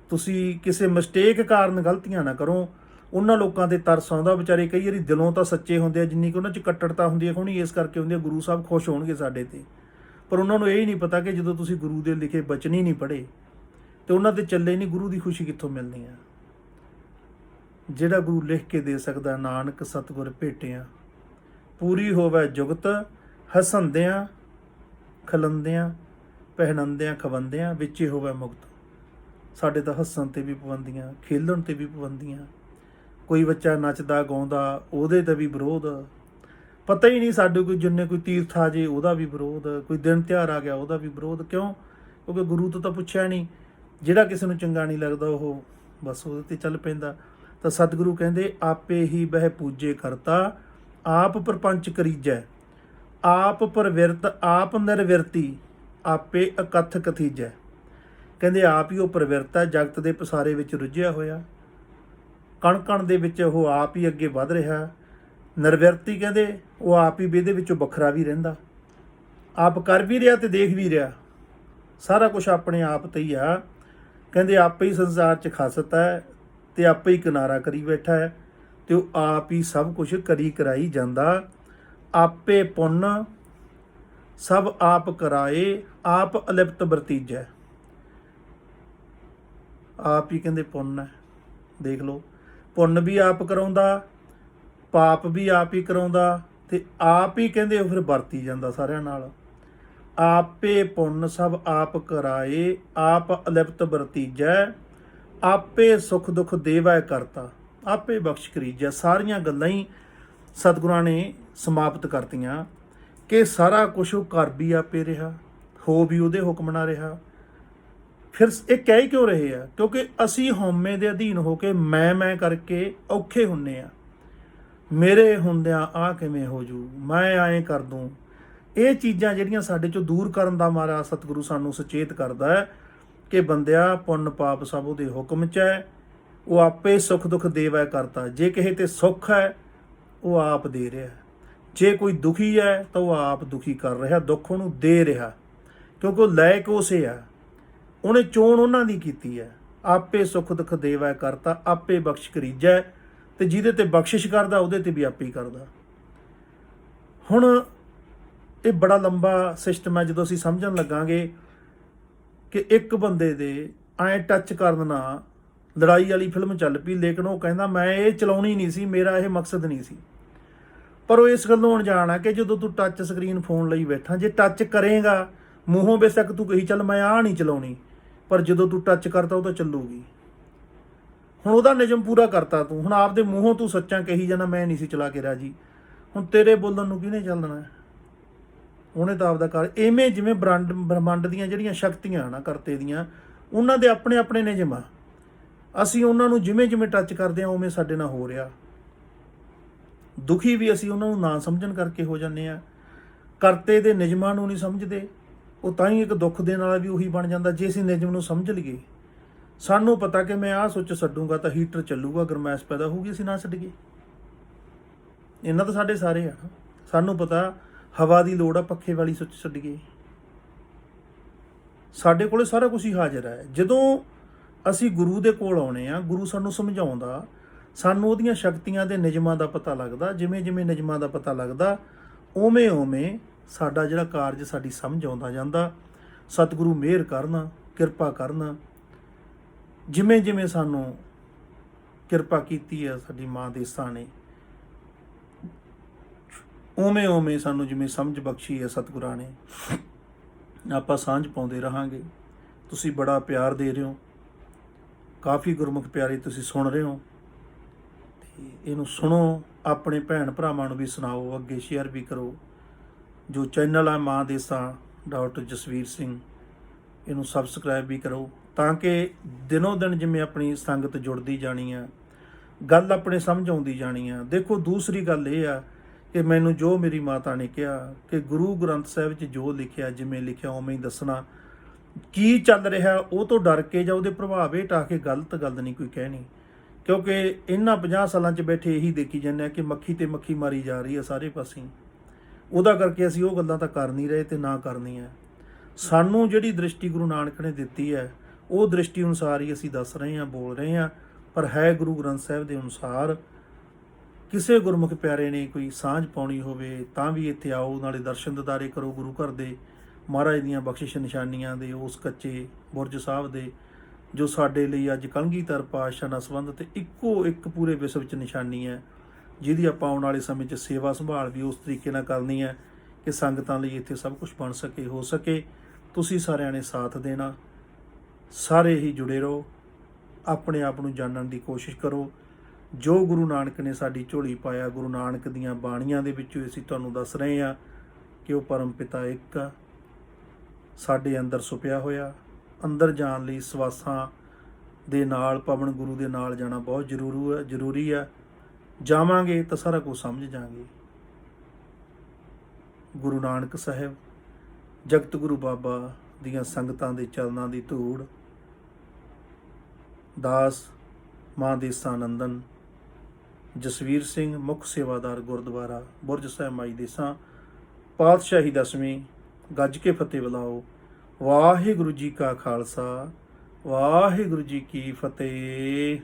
ਤੁਸੀਂ ਕਿਸੇ ਮਿਸਟੇਕ ਕਾਰਨ ਗਲਤੀਆਂ ਨਾ ਕਰੋ। ਉਹਨਾਂ ਲੋਕਾਂ ਤੇ ਤਰਸ ਆਉਂਦਾ, ਵਿਚਾਰੇ ਕਈ ਵਾਰੀ ਦਿਲੋਂ ਤਾਂ ਸੱਚੇ ਹੁੰਦੇ ਆ, ਜਿੰਨੀ ਕਿ ਉਹਨਾਂ 'ਚ ਕੱਟੜਤਾ ਹੁੰਦੀ ਹੈ ਹੋਣੀ ਇਸ ਕਰਕੇ ਹੁੰਦੀ ਹੈ ਗੁਰੂ ਸਾਹਿਬ ਖੁਸ਼ ਹੋਣਗੇ ਸਾਡੇ ਤੇ। ਪਰ ਉਹਨਾਂ ਨੂੰ ਇਹ ਹੀ ਨਹੀਂ ਪਤਾ ਕਿ ਜਦੋਂ ਤੁਸੀਂ ਗੁਰੂ ਦੇ ਲਿਖੇ ਬਚਨ ਹੀ ਨਹੀਂ ਪੜ੍ਹੇ ਤੇ ਉਹਨਾਂ ਤੇ ਚੱਲੇ ਨਹੀਂ, ਗੁਰੂ ਦੀ ਖੁਸ਼ੀ ਕਿੱਥੋਂ ਮਿਲਣੀ ਆ। ਜਿਹੜਾ ਗੁਰੂ ਲਿਖ ਕੇ ਦੇ ਸਕਦਾ, ਨਾਨਕ ਸਤਿਗੁਰ ਭੇਟਿਆ, ਪੂਰੀ ਹੋਵੇ ਜੁਗਤ ਹਸੰਦਿਆਂ ਖਲੰਦਿਆਂ ਪਹਿਨੰਦਿਆਂ ਖਵੰਦਿਆਂ, ਵਿੱਚੇ ਹੋਵੇ ਮੁਕਤ। ਸਾਡੇ ਤਾਂ ਹੱਸਣ ਤੇ ਵੀ ਪਾਬੰਦੀਆਂ, ਖੇਲਣ ਤੇ ਵੀ ਪਾਬੰਦੀਆਂ। ਕੋਈ ਬੱਚਾ ਨੱਚਦਾ ਗਾਉਂਦਾ ਉਹਦੇ ਤੇ ਵੀ ਵਿਰੋਧ। ਪਤਾ ਹੀ ਨਹੀਂ ਸਾਡੇ ਕੋਈ ਜਿੰਨੇ ਕੋਈ ਤੀਰਥ ਆ ਜੇ ਉਹਦਾ ਵੀ ਵਿਰੋਧ, ਕੋਈ ਦਿਨ ਤਿਉਹਾਰ ਆ ਗਿਆ ਉਹਦਾ ਵੀ ਵਿਰੋਧ। ਕਿਉਂ? ਕਿਉਂਕਿ ਗੁਰੂ ਤੋਂ ਤਾਂ ਪੁੱਛਿਆ ਨਹੀਂ। ਜਿਹੜਾ ਕਿਸੇ ਨੂੰ ਚੰਗਾ ਨਹੀਂ ਲੱਗਦਾ ਉਹ ਬਸ ਉਹਦੇ ਤੇ ਚੱਲ ਪੈਂਦਾ। ਤਾਂ ਸਤਿਗੁਰੂ ਕਹਿੰਦੇ ਆਪੇ ਹੀ ਬਹਿ ਪੂਜੇ ਕਰਤਾ, ਆਪ ਪ੍ਰਪੰਚ ਕਰੀਜੈ, ਆਪ ਪ੍ਰਵਿਰਤ ਆਪ ਨਿਰਵਿਰਤੀ, ਆਪੇ ਅਕਥ ਕਥੀਜੈ। ਕਹਿੰਦੇ ਆਪ ਹੀ ਉਹ ਪ੍ਰਵਿਰਤ ਹੈ, ਜਗਤ ਦੇ ਪਸਾਰੇ ਵਿੱਚ ਰੁੱਝਿਆ ਹੋਇਆ, ਕਣ ਕਣ ਦੇ ਵਿੱਚ ਉਹ ਆਪ ਹੀ ਅੱਗੇ ਵੱਧ ਰਿਹਾ। ਨਿਰਵਿਰਤੀ ਕਹਿੰਦੇ ਉਹ ਆਪ ਹੀ ਇਹਦੇ ਵਿੱਚੋਂ ਵੱਖਰਾ ਵੀ ਰਹਿੰਦਾ, ਆਪ ਕਰ ਵੀ ਰਿਹਾ ਤੇ ਦੇਖ ਵੀ ਰਿਹਾ। ਸਾਰਾ ਕੁਝ ਆਪਣੇ ਆਪ ਤੇ ਹੀ ਆ। ਕਹਿੰਦੇ ਆਪੇ ਹੀ ਸੰਸਾਰ 'ਚ ਖਾਸਤ ਹੈ ਤੇ ਆਪੇ ਹੀ ਕਿਨਾਰਾ ਕਰੀ ਬੈਠਾ ਹੈ ਤੇ ਉਹ ਆਪ ਹੀ ਸਭ ਕੁਝ ਕਰੀ ਕਰਾਈ ਜਾਂਦਾ। ਆਪੇ ਪੁੰਨ ਸਭ ਆਪ ਕਰਾਏ, ਆਪ ਅਲਿਪਤ ਵਰਤੀਜੈ। ਆਪ ਹੀ ਕਹਿੰਦੇ ਪੁੰਨ ਹੈ। ਦੇਖ ਲਓ, ਪੁੰਨ ਵੀ ਆਪ ਕਰਾਉਂਦਾ, ਪਾਪ ਵੀ ਆਪ ਹੀ ਕਰਾਉਂਦਾ ਤੇ ਆਪ ਹੀ ਕਹਿੰਦੇ ਉਹ ਫਿਰ ਵਰਤੀ ਜਾਂਦਾ ਸਾਰਿਆਂ ਨਾਲ। ਆਪੇ ਪੁੰਨ ਸਭ ਆਪ ਕਰਾਏ, ਆਪ ਅਲਿਪਤ ਵਰਤੀਜੈ, ਆਪੇ ਸੁਖ ਦੁੱਖ ਦੇਵੈ ਕਰਤਾ, ਆਪੇ ਬਖਸ਼ ਕਰੀਜੈ। ਸਾਰੀਆਂ ਗੱਲਾਂ ਹੀ ਸਤਿਗੁਰਾਂ ਨੇ ਸਮਾਪਤ ਕਰਤੀਆਂ ਕਿ ਸਾਰਾ ਕੁਛ ਉਹ ਕਰ ਵੀ ਆਪੇ ਰਿਹਾ, ਹੋ ਵੀ ਉਹਦੇ ਹੁਕਮ ਨਾਲ ਰਿਹਾ। ਫਿਰ ਇਹ ਕਹਿ ਕਿਉਂ ਰਹੇ ਆ? ਕਿਉਂਕਿ ਅਸੀਂ ਹਉਮੈ ਦੇ ਅਧੀਨ ਹੋ ਕੇ ਮੈਂ ਕਰਕੇ ਔਖੇ ਹੁੰਨੇ ਆ। ਮੇਰੇ ਹੁੰਦਿਆਂ ਆਹ ਕਿਵੇਂ ਹੋ ਜੂ, ਮੈਂ ਐਂ ਕਰ ਦੂੰ। ਇਹ ਚੀਜ਼ਾਂ ਜਿਹੜੀਆਂ ਸਾਡੇ ਚੋਂ ਦੂਰ ਕਰਨ ਦਾ ਮਾਰਾ ਸਤਿਗੁਰੂ ਸਾਨੂੰ ਸੁਚੇਤ ਕਰਦਾ ਹੈ ਕਿ ਬੰਦਿਆ ਪੁੰਨ ਪਾਪ ਸਭ ਉਹਦੇ ਹੁਕਮ 'ਚ ਹੈ, ਉਹ ਆਪੇ ਸੁੱਖ ਦੁੱਖ ਦੇਵੈ ਕਰਤਾ। ਜੇ ਕਿਸੇ ਤੇ ਸੁੱਖ ਹੈ ਉਹ ਆਪ ਦੇ ਰਿਹਾ, ਜੇ ਕੋਈ ਦੁਖੀ ਹੈ ਤਾਂ ਉਹ ਆਪ ਦੁਖੀ ਕਰ ਰਿਹਾ, ਦੁੱਖ ਉਹਨੂੰ ਦੇ ਰਿਹਾ, ਕਿਉਂਕਿ ਉਹ ਲਾਇਕ ਉਸੇ ਆ, ਉਹਨੇ ਚੋਣ ਉਹਨਾਂ ਦੀ ਕੀਤੀ ਹੈ। ਆਪੇ ਸੁੱਖ ਦੁੱਖ ਦੇਵੈ ਕਰਤਾ, ਆਪੇ ਬਖਸ਼ ਕਰੀਜੈ। ਤੇ ਜਿਹਦੇ ਤੇ ਬਖਸ਼ਿਸ਼ ਕਰਦਾ ਉਹਦੇ ਤੇ ਵੀ ਆਪੇ ਹੀ ਕਰਦਾ। ਹੁਣ ਇਹ ਬੜਾ ਲੰਬਾ ਸਿਸਟਮ ਹੈ। ਜਦੋਂ ਅਸੀਂ ਸਮਝਣ ਲੱਗਾਂਗੇ ਕਿ ਇੱਕ ਬੰਦੇ ਦੇ ਐਂ ਟੱਚ ਕਰਨ ਨਾਲ ਲੜਾਈ ਵਾਲੀ ਫਿਲਮ ਚੱਲ ਪਈ, ਲੇਕਿਨ ਉਹ ਕਹਿੰਦਾ ਮੈਂ ਇਹ ਚਲਾਉਣੀ ਨਹੀਂ ਸੀ, ਮੇਰਾ ਇਹ ਮਕਸਦ ਨਹੀਂ ਸੀ। ਪਰ ਉਹ ਇਸ ਗੱਲੋਂ ਅਣਜਾਣ ਹੈ ਕਿ ਜਦੋਂ ਤੂੰ ਟੱਚ ਸਕਰੀਨ ਫੋਨ ਲਈ ਬੈਠਾ, ਜੇ ਟੱਚ ਕਰੇਗਾ ਮੂੰਹੋਂ ਬੇਸ਼ੱਕ ਤੂੰ ਕਹੀ ਚੱਲ ਮੈਂ ਆਹ ਨਹੀਂ ਚਲਾਉਣੀ, ਪਰ ਜਦੋਂ ਤੂੰ ਟੱਚ ਕਰਤਾ ਉਹ ਤਾਂ ਚੱਲੂਗੀ। ਹੁਣ ਉਹਦਾ ਨਿਯਮ ਪੂਰਾ ਕਰਤਾ ਤੂੰ। ਹੁਣ ਆਪਦੇ ਮੂੰਹੋਂ ਤੂੰ ਸੱਚਾਂ ਕਹੀ ਜਾਣਾ ਮੈਂ ਨਹੀਂ ਸੀ ਚਲਾ ਕੇ ਰਾਜੀ, ਹੁਣ ਤੇਰੇ ਬੋਲਣ ਨੂੰ ਕਿਹਨੇ ਚੱਲਣਾ? ਉਹਨੇ ਤਾਂ ਆਪਦਾ ਕਰ। ਇਵੇਂ ਜਿਵੇਂ ਬ੍ਰਹਮੰਡ ਦੀਆਂ ਜਿਹੜੀਆਂ ਸ਼ਕਤੀਆਂ ਨਾ ਕਰਤੇ ਦੀਆਂ, ਉਹਨਾਂ ਦੇ ਆਪਣੇ ਆਪਣੇ ਨਿਯਮ ਆ। ਅਸੀਂ ਉਹਨਾਂ ਨੂੰ ਜਿਵੇਂ ਜਿਵੇਂ ਟੱਚ ਕਰਦੇ ਹਾਂ ਉਵੇਂ ਸਾਡੇ ਨਾਲ ਹੋ ਰਿਹਾ। ਦੁਖੀ ਵੀ ਅਸੀਂ ਉਹਨਾਂ ਨੂੰ ਨਾ ਸਮਝਣ ਕਰਕੇ ਹੋ ਜਾਂਦੇ ਹਾਂ। ਕਰਤੇ ਦੇ ਨਿਯਮਾਂ ਨੂੰ ਨਹੀਂ ਸਮਝਦੇ, ਉਹ ਤਾਂ ਹੀ ਇੱਕ ਦੁੱਖ ਦੇਣ ਵਾਲਾ ਵੀ ਉਹੀ ਬਣ ਜਾਂਦਾ। ਜੇ ਅਸੀਂ ਨਿਯਮ ਨੂੰ ਸਮਝ ਲਈਏ, ਸਾਨੂੰ ਪਤਾ ਕਿ ਮੈਂ ਆਹ ਸੁੱਚ ਛੱਡੂੰਗਾ ਤਾਂ ਹੀਟਰ ਚੱਲੂਗਾ, ਗਰਮੈਸ਼ ਪੈਦਾ ਹੋਊਗੀ, ਅਸੀਂ ਨਾ ਛੱਡੀਏ। ਇਹਨਾਂ ਤਾਂ ਸਾਡੇ ਸਾਰੇ ਆ। ਸਾਨੂੰ ਪਤਾ ਹਵਾ ਦੀ ਲੋੜ ਆ, ਪੱਖੇ ਵਾਲੀ ਸੁੱਚ ਛੱਡੀਏ। ਸਾਡੇ ਕੋਲੇ ਸਾਰਾ ਕੁਝ ਹੀ ਹਾਜ਼ਰ ਹੈ। ਜਦੋਂ ਅਸੀਂ ਗੁਰੂ ਦੇ ਕੋਲ ਆਉਣੇ ਆ, ਗੁਰੂ ਸਾਨੂੰ ਸਮਝਾਉਂਦਾ, ਸਾਨੂੰ ਉਹਦੀਆਂ ਸ਼ਕਤੀਆਂ ਦੇ ਨਿਯਮਾਂ ਦਾ ਪਤਾ ਲੱਗਦਾ। ਜਿਵੇਂ ਜਿਵੇਂ ਨਿਯਮਾਂ ਦਾ ਪਤਾ ਲੱਗਦਾ ਉਵੇਂ ਉਵੇਂ ਸਾਡਾ ਜਿਹੜਾ ਕਾਰਜ ਸਾਡੀ ਸਮਝ ਆਉਂਦਾ ਜਾਂਦਾ। ਸਤਿਗੁਰੂ ਮਿਹਰ ਕਰਨ, ਕਿਰਪਾ ਕਰਨ। ਜਿਵੇਂ ਜਿਵੇਂ ਸਾਨੂੰ ਕਿਰਪਾ ਕੀਤੀ ਹੈ ਸਾਡੀ ਮਾਂ ਦੇਸਾਂ ਨੇ, ਉਵੇਂ ਉਵੇਂ ਸਾਨੂੰ ਜਿਵੇਂ ਸਮਝ ਬਖਸ਼ੀ ਹੈ ਸਤਿਗੁਰਾਂ ਨੇ, ਆਪਾਂ ਸਾਂਝ ਪਾਉਂਦੇ ਰਹਾਂਗੇ। ਤੁਸੀਂ ਬੜਾ ਪਿਆਰ ਦੇ ਰਹੇ ਹੋ, ਕਾਫੀ ਗੁਰਮੁਖ ਪਿਆਰੇ ਤੁਸੀਂ ਸੁਣ ਰਹੇ ਹੋ, ਤੇ ਇਹਨੂੰ ਸੁਣੋ, ਆਪਣੇ ਭੈਣ ਭਰਾਵਾਂ ਨੂੰ ਵੀ ਸੁਣਾਓ, ਅੱਗੇ ਸ਼ੇਅਰ ਵੀ ਕਰੋ। ਜੋ ਚੈਨਲ ਆ ਮਾਂ ਦੇਸਾਂ ਡਾਕਟਰ ਜਸਵੀਰ ਸਿੰਘ, ਇਹਨੂੰ ਸਬਸਕ੍ਰਾਈਬ ਵੀ ਕਰੋ, ਤਾਂ ਕਿ ਦਿਨੋਂ ਦਿਨ ਜਿਵੇਂ ਆਪਣੀ ਸੰਗਤ ਜੁੜਦੀ ਜਾਣੀ ਆ, ਗੱਲ ਆਪਣੇ ਸਮਝ ਆਉਂਦੀ ਜਾਣੀ ਆ। ਦੇਖੋ, ਦੂਸਰੀ ਗੱਲ ਇਹ ਆ ਕਿ ਮੈਨੂੰ ਜੋ ਮੇਰੀ ਮਾਤਾ ਨੇ ਕਿਹਾ ਕਿ ਗੁਰੂ ਗ੍ਰੰਥ ਸਾਹਿਬ 'ਚ ਜੋ ਲਿਖਿਆ, ਜਿਵੇਂ ਲਿਖਿਆ ਉਵੇਂ ਹੀ ਦੱਸਣਾ। ਕੀ ਚੱਲ ਰਿਹਾ ਉਹ ਤੋਂ ਡਰ ਕੇ ਜਾਂ ਉਹਦੇ ਪ੍ਰਭਾਵ ਹੇਠ ਆ ਕੇ ਗਲਤ ਗੱਲ ਨਹੀਂ ਕੋਈ ਕਹਿਣੀ, ਕਿਉਂਕਿ ਇਹਨਾਂ 50 ਸਾਲਾਂ 'ਚ ਬੈਠੇ ਇਹੀ ਦੇਖੀ ਜਾਂਦੇ ਆ ਕਿ ਮੱਖੀ ਤੇ ਮੱਖੀ ਮਾਰੀ ਜਾ ਰਹੀ ਹੈ ਸਾਰੇ ਪਾਸੇ। ਉਹਦਾ ਕਰਕੇ ਅਸੀਂ ਉਹ ਗੱਲਾਂ ਤਾਂ ਕਰ ਨਹੀਂ ਰਹੇ ਤੇ ਨਾ ਕਰਨੀਆਂ। ਸਾਨੂੰ ਜਿਹੜੀ ਦ੍ਰਿਸ਼ਟੀ ਗੁਰੂ ਨਾਨਕ ਨੇ ਦਿੱਤੀ ਹੈ ਉਹ ਦ੍ਰਿਸ਼ਟੀ ਅਨੁਸਾਰ ਹੀ ਅਸੀਂ ਦੱਸ ਰਹੇ ਹਾਂ, ਬੋਲ ਰਹੇ ਹਾਂ, ਪਰ ਹੈ ਗੁਰੂ ਗ੍ਰੰਥ ਸਾਹਿਬ ਦੇ ਅਨੁਸਾਰ। ਕਿਸੇ ਗੁਰਮੁਖ ਪਿਆਰੇ ਨੇ ਕੋਈ ਸਾਂਝ ਪਾਉਣੀ ਹੋਵੇ ਤਾਂ ਵੀ ਇੱਥੇ ਆਓ, ਨਾਲੇ ਦਰਸ਼ਨ ਦਿਦਾਰੇ ਕਰੋ ਗੁਰੂ ਘਰ ਦੇ, ਮਹਾਰਾਜ ਦੀਆਂ ਬਖਸ਼ਿਸ਼ ਨਿਸ਼ਾਨੀਆਂ ਦੇ, ਉਸ ਕੱਚੇ ਬੁਰਜ ਸਾਹਿਬ ਦੇ, ਜੋ ਸਾਡੇ ਲਈ ਅੱਜ ਕਲਗੀਧਰ ਪਾਤਸ਼ਾਹ ਨਾਲ ਸੰਬੰਧਿਤ ਇੱਕੋ ਇੱਕ ਪੂਰੇ ਵਿਸ਼ਵ ਵਿੱਚ ਨਿਸ਼ਾਨੀ ਹੈ, ਜਿਹਦੀ ਆਪਾਂ ਆਉਣ ਵਾਲੇ ਸਮੇਂ 'ਚ ਸੇਵਾ ਸੰਭਾਲ ਵੀ ਉਸ ਤਰੀਕੇ ਨਾਲ ਕਰਨੀ ਹੈ ਕਿ ਸੰਗਤਾਂ ਲਈ ਇੱਥੇ ਸਭ ਕੁਝ ਬਣ ਸਕੇ, ਹੋ ਸਕੇ। ਤੁਸੀਂ ਸਾਰਿਆਂ ਨੇ ਸਾਥ ਦੇਣਾ, ਸਾਰੇ ਹੀ ਜੁੜੇ ਰਹੋ, ਆਪਣੇ ਆਪ ਨੂੰ ਜਾਣਨ ਦੀ ਕੋਸ਼ਿਸ਼ ਕਰੋ। ਜੋ ਗੁਰੂ ਨਾਨਕ ਨੇ ਸਾਡੀ ਝੋਲੀ ਪਾਇਆ, ਗੁਰੂ ਨਾਨਕ ਦੀਆਂ ਬਾਣੀਆਂ ਦੇ ਵਿੱਚੋਂ ਅਸੀਂ ਤੁਹਾਨੂੰ ਦੱਸ ਰਹੇ ਹਾਂ ਕਿ ਉਹ ਪਰਮ ਪਿਤਾ ਇੱਕ ਆ, ਸਾਡੇ ਅੰਦਰ ਸੁਪਿਆ ਹੋਇਆ। ਅੰਦਰ ਜਾਣ ਲਈ ਸਵਾਸਾਂ ਦੇ ਨਾਲ, ਪਵਨ ਗੁਰੂ ਦੇ ਨਾਲ ਜਾਣਾ ਬਹੁਤ ਜ਼ਰੂਰੀ ਹੈ। ਜਾਵਾਂਗੇ ਤਾਂ ਸਾਰਾ ਕੁਝ ਸਮਝ ਜਾਵਾਂਗੇ। ਗੁਰੂ ਨਾਨਕ ਸਾਹਿਬ, ਜਗਤ ਗੁਰੂ ਬਾਬਾ ਦੀਆਂ ਸੰਗਤਾਂ ਦੇ ਚਰਨਾਂ ਦੀ ਧੂੜ, ਦਾਸ ਮਾਂ ਦੇਸਾਂ ਨੰਦਨ ਜਸਵੀਰ ਸਿੰਘ, ਮੁੱਖ ਸੇਵਾਦਾਰ ਗੁਰਦੁਆਰਾ ਬੁਰਜ ਸਾਹਿਬ ਮਾਈ ਦੇਸਾਂ, ਪਾਤਸ਼ਾਹੀ 10ਵੀਂ। ਗੱਜ ਕੇ ਫਤਿਹ ਬੁਲਾਓ। ਵਾਹਿਗੁਰੂ ਜੀ ਕਾ ਖਾਲਸਾ, ਵਾਹਿਗੁਰੂ ਜੀ ਕੀ ਫਤਿਹ।